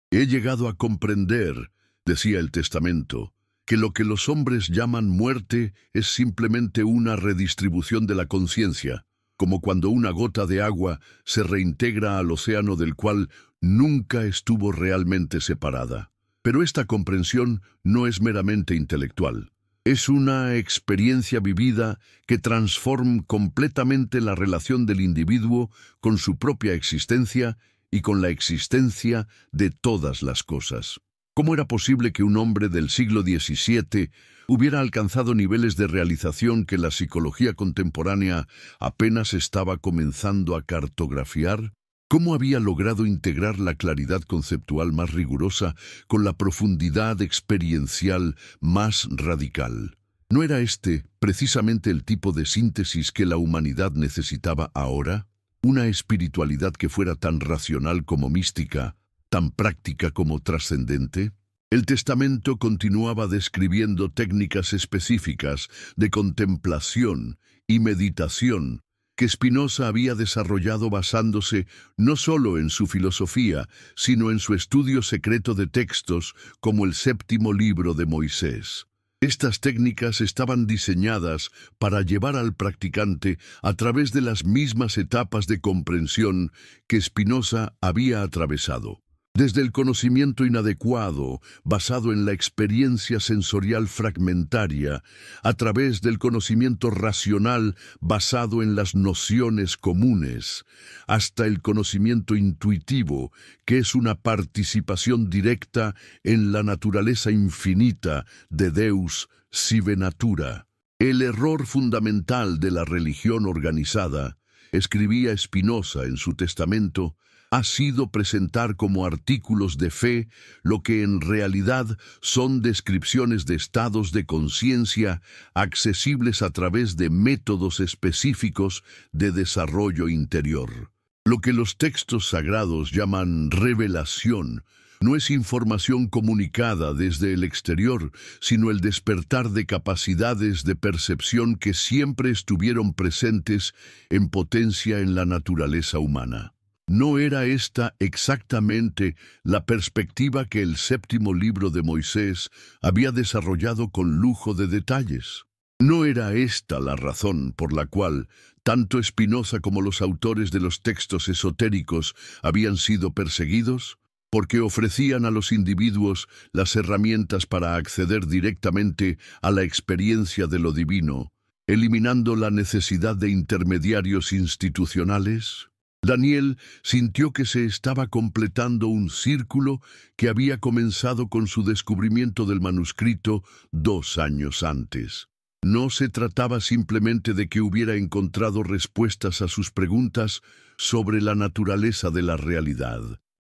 «He llegado a comprender», decía el testamento, «que lo que los hombres llaman muerte es simplemente una redistribución de la conciencia, como cuando una gota de agua se reintegra al océano del cual nunca estuvo realmente separada. Pero esta comprensión no es meramente intelectual. Es una experiencia vivida que transforma completamente la relación del individuo con su propia existencia y con la existencia de todas las cosas». ¿Cómo era posible que un hombre del siglo XVII hubiera alcanzado niveles de realización que la psicología contemporánea apenas estaba comenzando a cartografiar? ¿Cómo había logrado integrar la claridad conceptual más rigurosa con la profundidad experiencial más radical? ¿No era este precisamente el tipo de síntesis que la humanidad necesitaba ahora? ¿Una espiritualidad que fuera tan racional como mística, tan práctica como trascendente? El testamento continuaba describiendo técnicas específicas de contemplación y meditación que Spinoza había desarrollado basándose no solo en su filosofía, sino en su estudio secreto de textos como el séptimo libro de Moisés. Estas técnicas estaban diseñadas para llevar al practicante a través de las mismas etapas de comprensión que Spinoza había atravesado. Desde el conocimiento inadecuado, basado en la experiencia sensorial fragmentaria, a través del conocimiento racional basado en las nociones comunes, hasta el conocimiento intuitivo, que es una participación directa en la naturaleza infinita de Deus sive natura. El error fundamental de la religión organizada, escribía Spinoza en su testamento, ha sido presentar como artículos de fe lo que en realidad son descripciones de estados de conciencia accesibles a través de métodos específicos de desarrollo interior. Lo que los textos sagrados llaman revelación no es información comunicada desde el exterior, sino el despertar de capacidades de percepción que siempre estuvieron presentes en potencia en la naturaleza humana. ¿No era esta exactamente la perspectiva que el séptimo libro de Moisés había desarrollado con lujo de detalles? ¿No era esta la razón por la cual tanto Spinoza como los autores de los textos esotéricos habían sido perseguidos? Porque ofrecían a los individuos las herramientas para acceder directamente a la experiencia de lo divino, eliminando la necesidad de intermediarios institucionales. Daniel sintió que se estaba completando un círculo que había comenzado con su descubrimiento del manuscrito 2 años antes. No se trataba simplemente de que hubiera encontrado respuestas a sus preguntas sobre la naturaleza de la realidad.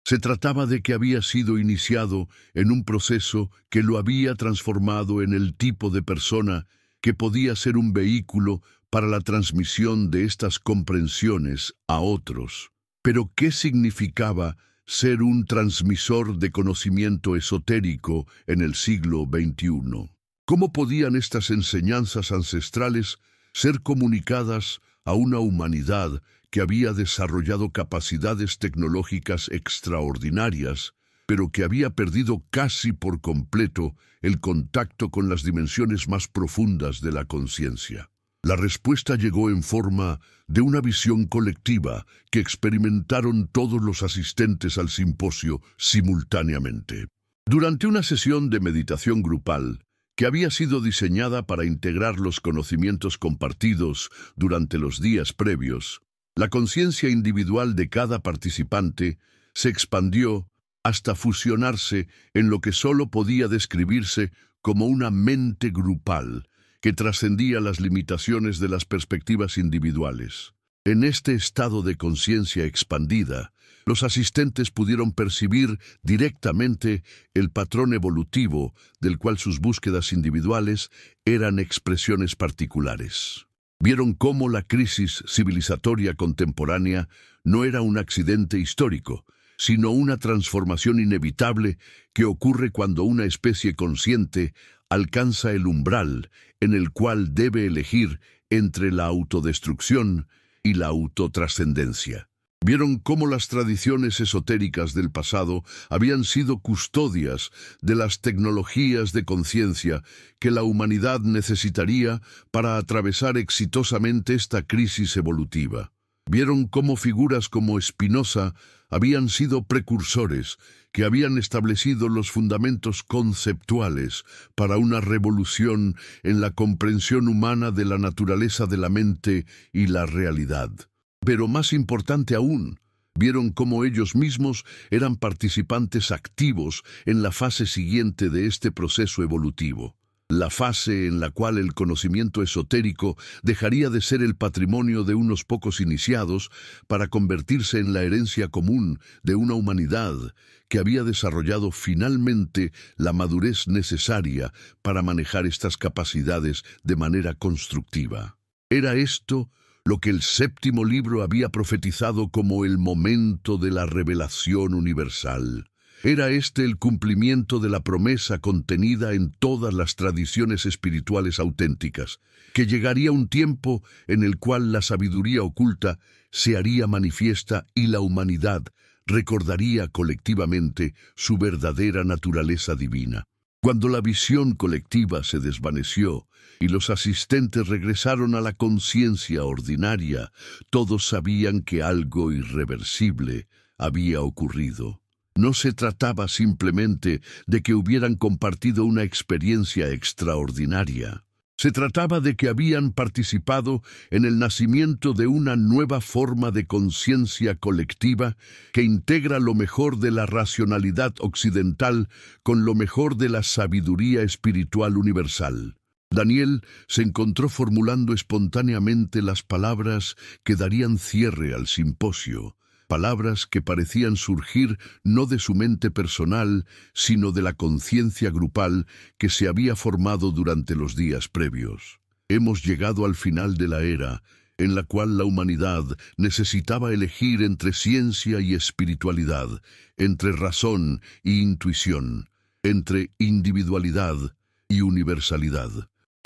Se trataba de que había sido iniciado en un proceso que lo había transformado en el tipo de persona que podía ser un vehículo para la transmisión de estas comprensiones a otros. Pero, ¿qué significaba ser un transmisor de conocimiento esotérico en el siglo XXI? ¿Cómo podían estas enseñanzas ancestrales ser comunicadas a una humanidad que había desarrollado capacidades tecnológicas extraordinarias, pero que había perdido casi por completo el contacto con las dimensiones más profundas de la conciencia? La respuesta llegó en forma de una visión colectiva que experimentaron todos los asistentes al simposio simultáneamente. Durante una sesión de meditación grupal, que había sido diseñada para integrar los conocimientos compartidos durante los días previos, la conciencia individual de cada participante se expandió hasta fusionarse en lo que solo podía describirse como una mente grupal, que trascendía las limitaciones de las perspectivas individuales. En este estado de conciencia expandida, los asistentes pudieron percibir directamente el patrón evolutivo del cual sus búsquedas individuales eran expresiones particulares. Vieron cómo la crisis civilizatoria contemporánea no era un accidente histórico, sino una transformación inevitable que ocurre cuando una especie consciente alcanza el umbral en el cual debe elegir entre la autodestrucción y la autotrascendencia. Vieron cómo las tradiciones esotéricas del pasado habían sido custodias de las tecnologías de conciencia que la humanidad necesitaría para atravesar exitosamente esta crisis evolutiva. Vieron cómo figuras como Spinoza habían sido precursores, que habían establecido los fundamentos conceptuales para una revolución en la comprensión humana de la naturaleza de la mente y la realidad. Pero más importante aún, vieron cómo ellos mismos eran participantes activos en la fase siguiente de este proceso evolutivo. La fase en la cual el conocimiento esotérico dejaría de ser el patrimonio de unos pocos iniciados para convertirse en la herencia común de una humanidad que había desarrollado finalmente la madurez necesaria para manejar estas capacidades de manera constructiva. Era esto lo que el séptimo libro había profetizado como el momento de la revelación universal. Era este el cumplimiento de la promesa contenida en todas las tradiciones espirituales auténticas, que llegaría un tiempo en el cual la sabiduría oculta se haría manifiesta y la humanidad recordaría colectivamente su verdadera naturaleza divina. Cuando la visión colectiva se desvaneció y los asistentes regresaron a la conciencia ordinaria, todos sabían que algo irreversible había ocurrido. No se trataba simplemente de que hubieran compartido una experiencia extraordinaria. Se trataba de que habían participado en el nacimiento de una nueva forma de conciencia colectiva que integra lo mejor de la racionalidad occidental con lo mejor de la sabiduría espiritual universal. Daniel se encontró formulando espontáneamente las palabras que darían cierre al simposio, palabras que parecían surgir no de su mente personal, sino de la conciencia grupal que se había formado durante los días previos. Hemos llegado al final de la era, en la cual la humanidad necesitaba elegir entre ciencia y espiritualidad, entre razón y intuición, entre individualidad y universalidad.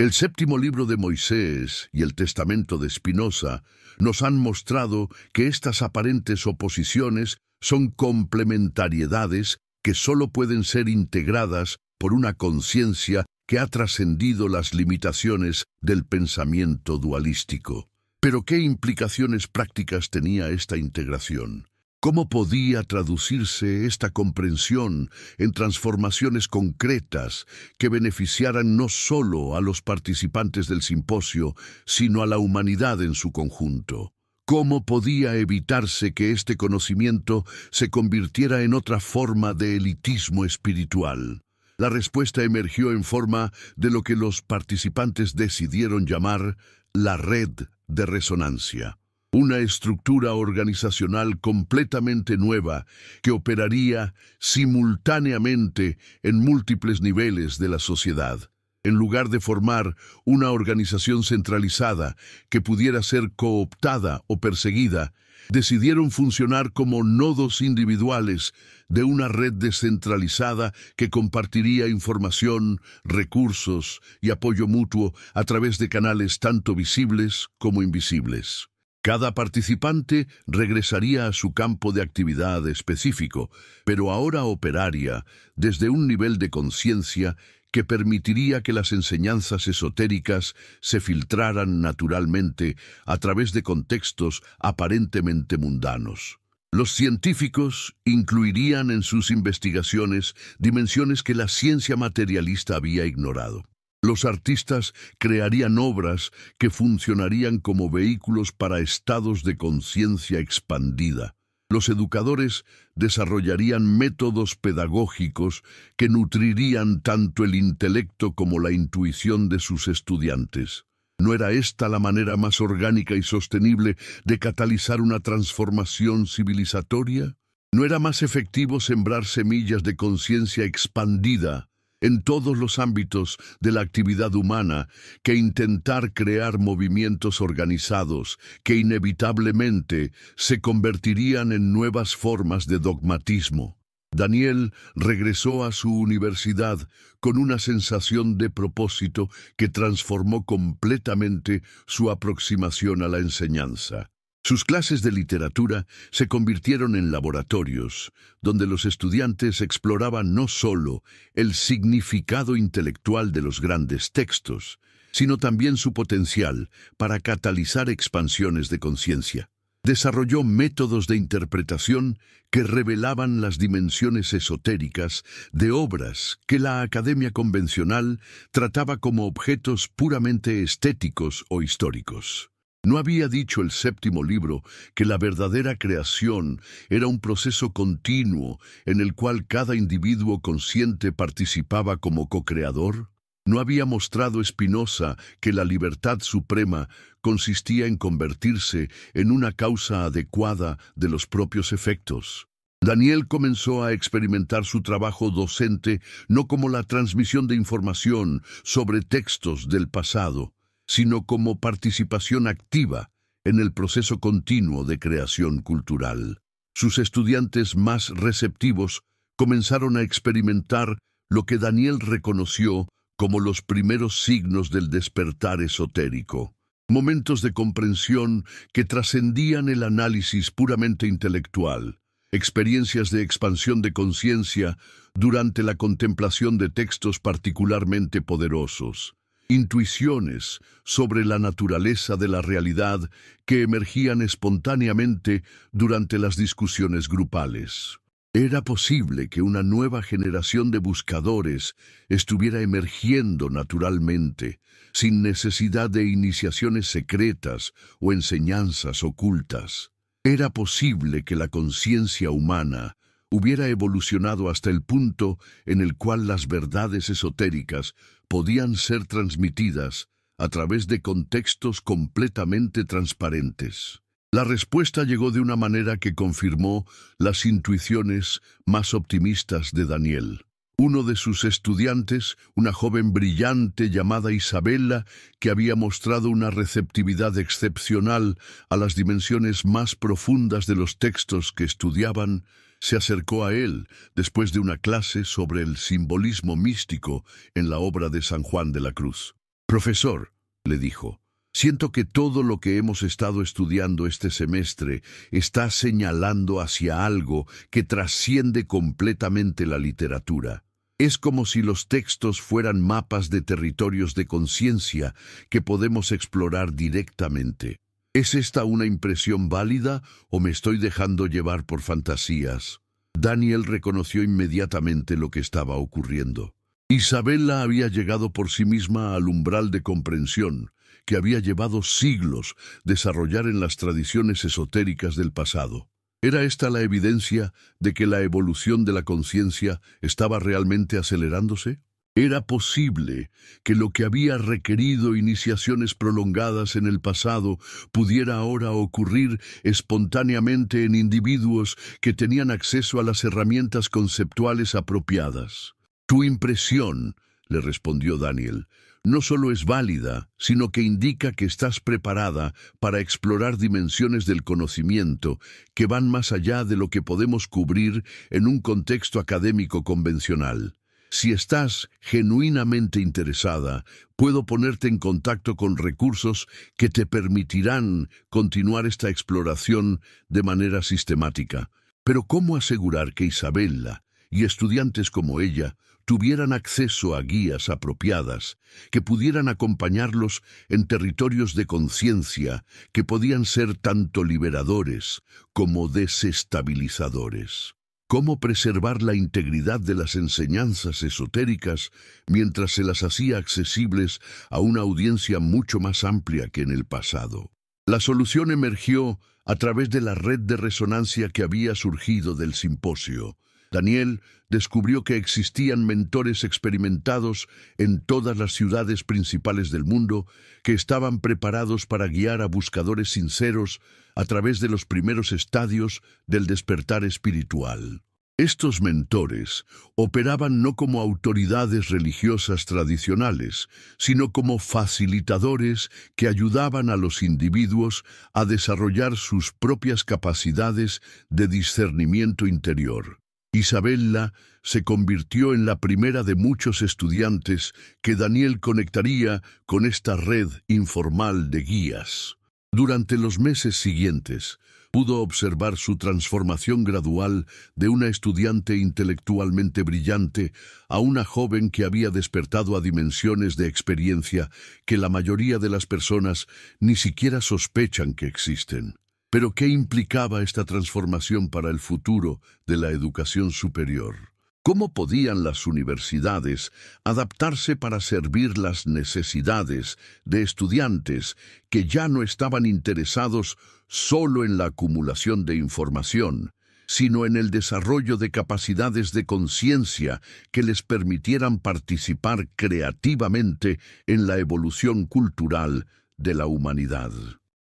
El séptimo libro de Moisés y el testamento de Spinoza nos han mostrado que estas aparentes oposiciones son complementariedades que solo pueden ser integradas por una conciencia que ha trascendido las limitaciones del pensamiento dualístico. Pero ¿qué implicaciones prácticas tenía esta integración? ¿Cómo podía traducirse esta comprensión en transformaciones concretas que beneficiaran no solo a los participantes del simposio, sino a la humanidad en su conjunto? ¿Cómo podía evitarse que este conocimiento se convirtiera en otra forma de elitismo espiritual? La respuesta emergió en forma de lo que los participantes decidieron llamar la red de resonancia. Una estructura organizacional completamente nueva que operaría simultáneamente en múltiples niveles de la sociedad. En lugar de formar una organización centralizada que pudiera ser cooptada o perseguida, decidieron funcionar como nodos individuales de una red descentralizada que compartiría información, recursos y apoyo mutuo a través de canales tanto visibles como invisibles. Cada participante regresaría a su campo de actividad específico, pero ahora operaría desde un nivel de conciencia que permitiría que las enseñanzas esotéricas se filtraran naturalmente a través de contextos aparentemente mundanos. Los científicos incluirían en sus investigaciones dimensiones que la ciencia materialista había ignorado. Los artistas crearían obras que funcionarían como vehículos para estados de conciencia expandida. Los educadores desarrollarían métodos pedagógicos que nutrirían tanto el intelecto como la intuición de sus estudiantes. ¿No era esta la manera más orgánica y sostenible de catalizar una transformación civilizatoria? ¿No era más efectivo sembrar semillas de conciencia expandida en todos los ámbitos de la actividad humana que intentar crear movimientos organizados que inevitablemente se convertirían en nuevas formas de dogmatismo? Daniel regresó a su universidad con una sensación de propósito que transformó completamente su aproximación a la enseñanza. Sus clases de literatura se convirtieron en laboratorios, donde los estudiantes exploraban no solo el significado intelectual de los grandes textos, sino también su potencial para catalizar expansiones de conciencia. Desarrolló métodos de interpretación que revelaban las dimensiones esotéricas de obras que la academia convencional trataba como objetos puramente estéticos o históricos. ¿No había dicho el séptimo libro que la verdadera creación era un proceso continuo en el cual cada individuo consciente participaba como co-creador? ¿No había mostrado Spinoza que la libertad suprema consistía en convertirse en una causa adecuada de los propios efectos? Daniel comenzó a experimentar su trabajo docente no como la transmisión de información sobre textos del pasado, sino como participación activa en el proceso continuo de creación cultural. Sus estudiantes más receptivos comenzaron a experimentar lo que Daniel reconoció como los primeros signos del despertar esotérico. Momentos de comprensión que trascendían el análisis puramente intelectual, experiencias de expansión de conciencia durante la contemplación de textos particularmente poderosos, intuiciones sobre la naturaleza de la realidad que emergían espontáneamente durante las discusiones grupales. Era posible que una nueva generación de buscadores estuviera emergiendo naturalmente, sin necesidad de iniciaciones secretas o enseñanzas ocultas. Era posible que la conciencia humana hubiera evolucionado hasta el punto en el cual las verdades esotéricas podían ser transmitidas a través de contextos completamente transparentes. La respuesta llegó de una manera que confirmó las intuiciones más optimistas de Daniel. Uno de sus estudiantes, una joven brillante llamada Isabella, que había mostrado una receptividad excepcional a las dimensiones más profundas de los textos que estudiaban, se acercó a él después de una clase sobre el simbolismo místico en la obra de San Juan de la Cruz. «Profesor», le dijo, «siento que todo lo que hemos estado estudiando este semestre está señalando hacia algo que trasciende completamente la literatura. Es como si los textos fueran mapas de territorios de conciencia que podemos explorar directamente. ¿Es esta una impresión válida o me estoy dejando llevar por fantasías?» Daniel reconoció inmediatamente lo que estaba ocurriendo. Isabella había llegado por sí misma al umbral de comprensión que había llevado siglos desarrollar en las tradiciones esotéricas del pasado. ¿Era esta la evidencia de que la evolución de la conciencia estaba realmente acelerándose? ¿Era posible que lo que había requerido iniciaciones prolongadas en el pasado pudiera ahora ocurrir espontáneamente en individuos que tenían acceso a las herramientas conceptuales apropiadas? «Tu impresión», le respondió Daniel, «no solo es válida, sino que indica que estás preparada para explorar dimensiones del conocimiento que van más allá de lo que podemos cubrir en un contexto académico convencional. Si estás genuinamente interesada, puedo ponerte en contacto con recursos que te permitirán continuar esta exploración de manera sistemática. Pero ¿cómo asegurar que Isabella y estudiantes como ella tuvieran acceso a guías apropiadas que pudieran acompañarlos en territorios de conciencia que podían ser tanto liberadores como desestabilizadores? ¿Cómo preservar la integridad de las enseñanzas esotéricas mientras se las hacía accesibles a una audiencia mucho más amplia que en el pasado? La solución emergió a través de la red de resonancia que había surgido del simposio. Daniel descubrió que existían mentores experimentados en todas las ciudades principales del mundo que estaban preparados para guiar a buscadores sinceros a través de los primeros estadios del despertar espiritual. Estos mentores operaban no como autoridades religiosas tradicionales, sino como facilitadores que ayudaban a los individuos a desarrollar sus propias capacidades de discernimiento interior. Isabella se convirtió en la primera de muchos estudiantes que Daniel conectaría con esta red informal de guías. Durante los meses siguientes, pudo observar su transformación gradual de una estudiante intelectualmente brillante a una joven que había despertado a dimensiones de experiencia que la mayoría de las personas ni siquiera sospechan que existen. Pero ¿qué implicaba esta transformación para el futuro de la educación superior? ¿Cómo podían las universidades adaptarse para servir las necesidades de estudiantes que ya no estaban interesados solo en la acumulación de información, sino en el desarrollo de capacidades de conciencia que les permitieran participar creativamente en la evolución cultural de la humanidad?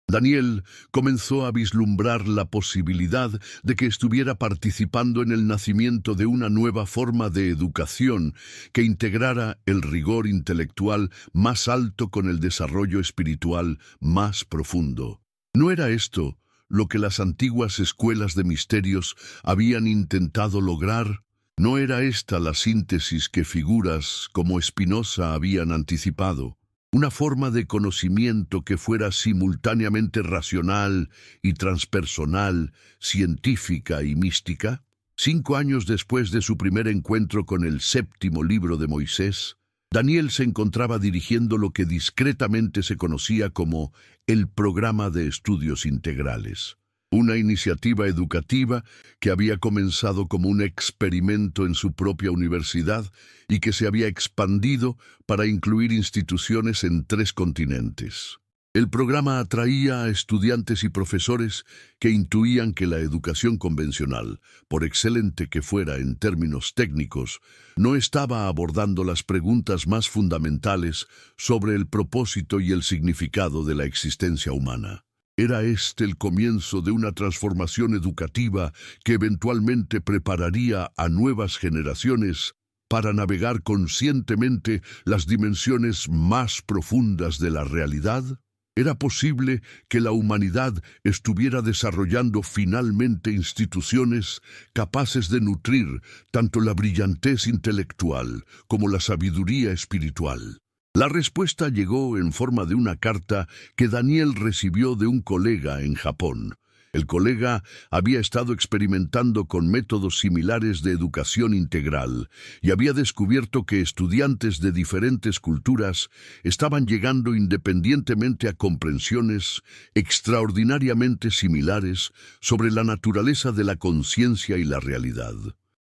Daniel comenzó a vislumbrar la posibilidad de que estuviera participando en el nacimiento de una nueva forma de educación que integrara el rigor intelectual más alto con el desarrollo espiritual más profundo. ¿No era esto lo que las antiguas escuelas de misterios habían intentado lograr? ¿No era esta la síntesis que figuras como Spinoza habían anticipado? Una forma de conocimiento que fuera simultáneamente racional y transpersonal, científica y mística. 5 años después de su primer encuentro con el séptimo libro de Moisés, Daniel se encontraba dirigiendo lo que discretamente se conocía como el Programa de Estudios Integrales. una iniciativa educativa que había comenzado como un experimento en su propia universidad y que se había expandido para incluir instituciones en 3 continentes. El programa atraía a estudiantes y profesores que intuían que la educación convencional, por excelente que fuera en términos técnicos, no estaba abordando las preguntas más fundamentales sobre el propósito y el significado de la existencia humana. Era este el comienzo de una transformación educativa que eventualmente prepararía a nuevas generaciones para navegar conscientemente las dimensiones más profundas de la realidad. ¿Era posible que la humanidad estuviera desarrollando finalmente instituciones capaces de nutrir tanto la brillantez intelectual como la sabiduría espiritual? La respuesta llegó en forma de una carta que Daniel recibió de un colega en Japón. El colega había estado experimentando con métodos similares de educación integral y había descubierto que estudiantes de diferentes culturas estaban llegando independientemente a comprensiones extraordinariamente similares sobre la naturaleza de la conciencia y la realidad.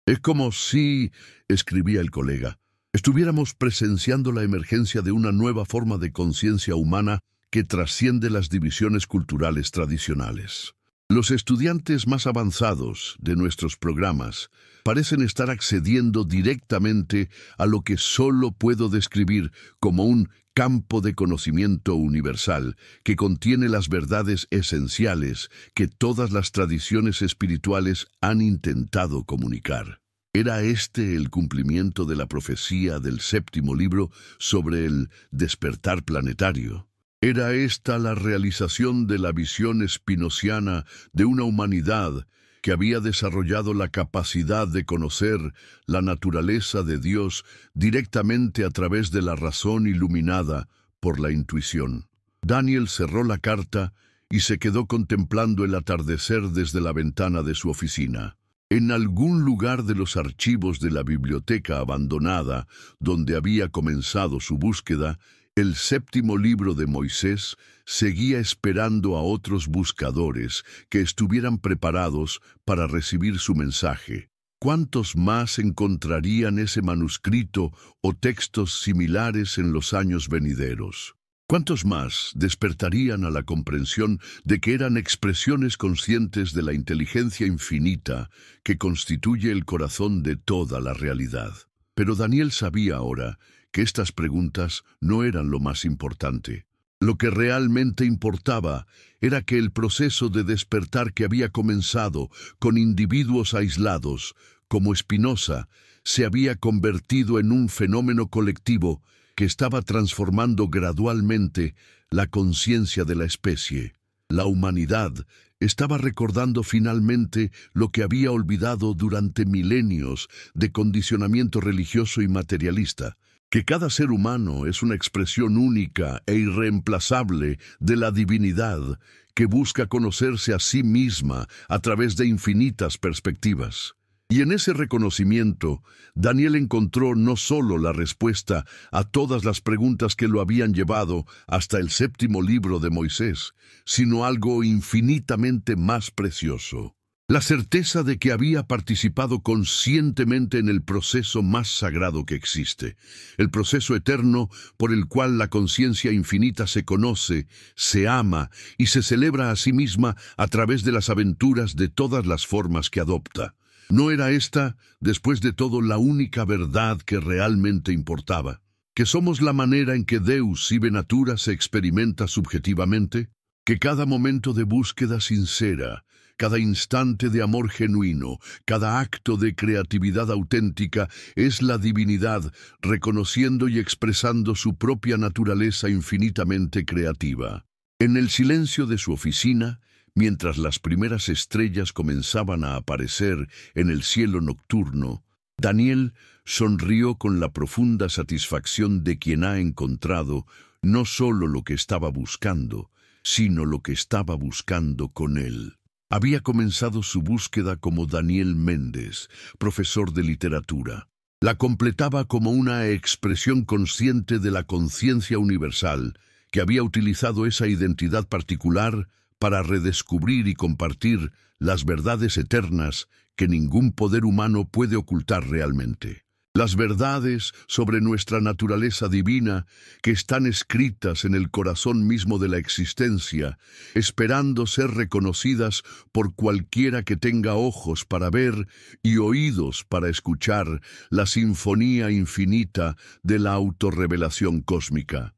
Es como si, escribía el colega, estuviéramos presenciando la emergencia de una nueva forma de conciencia humana que trasciende las divisiones culturales tradicionales. Los estudiantes más avanzados de nuestros programas parecen estar accediendo directamente a lo que solo puedo describir como un campo de conocimiento universal que contiene las verdades esenciales que todas las tradiciones espirituales han intentado comunicar. ¿Era este el cumplimiento de la profecía del 7º libro sobre el despertar planetario? ¿Era esta la realización de la visión spinoziana de una humanidad que había desarrollado la capacidad de conocer la naturaleza de Dios directamente a través de la razón iluminada por la intuición? Daniel cerró la carta y se quedó contemplando el atardecer desde la ventana de su oficina. En algún lugar de los archivos de la biblioteca abandonada, donde había comenzado su búsqueda, el 7º libro de Moisés seguía esperando a otros buscadores que estuvieran preparados para recibir su mensaje. ¿Cuántos más encontrarían ese manuscrito o textos similares en los años venideros? ¿Cuántos más despertarían a la comprensión de que eran expresiones conscientes de la inteligencia infinita que constituye el corazón de toda la realidad? Pero Daniel sabía ahora que estas preguntas no eran lo más importante. Lo que realmente importaba era que el proceso de despertar que había comenzado con individuos aislados, como Spinoza, se había convertido en un fenómeno colectivo que estaba transformando gradualmente la conciencia de la especie. La humanidad estaba recordando finalmente lo que había olvidado durante milenios de condicionamiento religioso y materialista, que cada ser humano es una expresión única e irreemplazable de la divinidad que busca conocerse a sí misma a través de infinitas perspectivas. Y en ese reconocimiento, Daniel encontró no solo la respuesta a todas las preguntas que lo habían llevado hasta el 7º libro de Moisés, sino algo infinitamente más precioso. La certeza de que había participado conscientemente en el proceso más sagrado que existe, el proceso eterno por el cual la conciencia infinita se conoce, se ama y se celebra a sí misma a través de las aventuras de todas las formas que adopta. ¿No era esta, después de todo, la única verdad que realmente importaba? ¿Que somos la manera en que Deus Sive Natura se experimenta subjetivamente? ¿Que cada momento de búsqueda sincera, cada instante de amor genuino, cada acto de creatividad auténtica es la divinidad reconociendo y expresando su propia naturaleza infinitamente creativa? En el silencio de su oficina, mientras las primeras estrellas comenzaban a aparecer en el cielo nocturno, Daniel sonrió con la profunda satisfacción de quien ha encontrado no solo lo que estaba buscando, sino lo que estaba buscando con él. Había comenzado su búsqueda como Daniel Méndez, profesor de literatura. La completaba como una expresión consciente de la conciencia universal que había utilizado esa identidad particular para redescubrir y compartir las verdades eternas que ningún poder humano puede ocultar realmente. Las verdades sobre nuestra naturaleza divina que están escritas en el corazón mismo de la existencia, esperando ser reconocidas por cualquiera que tenga ojos para ver y oídos para escuchar la sinfonía infinita de la autorrevelación cósmica.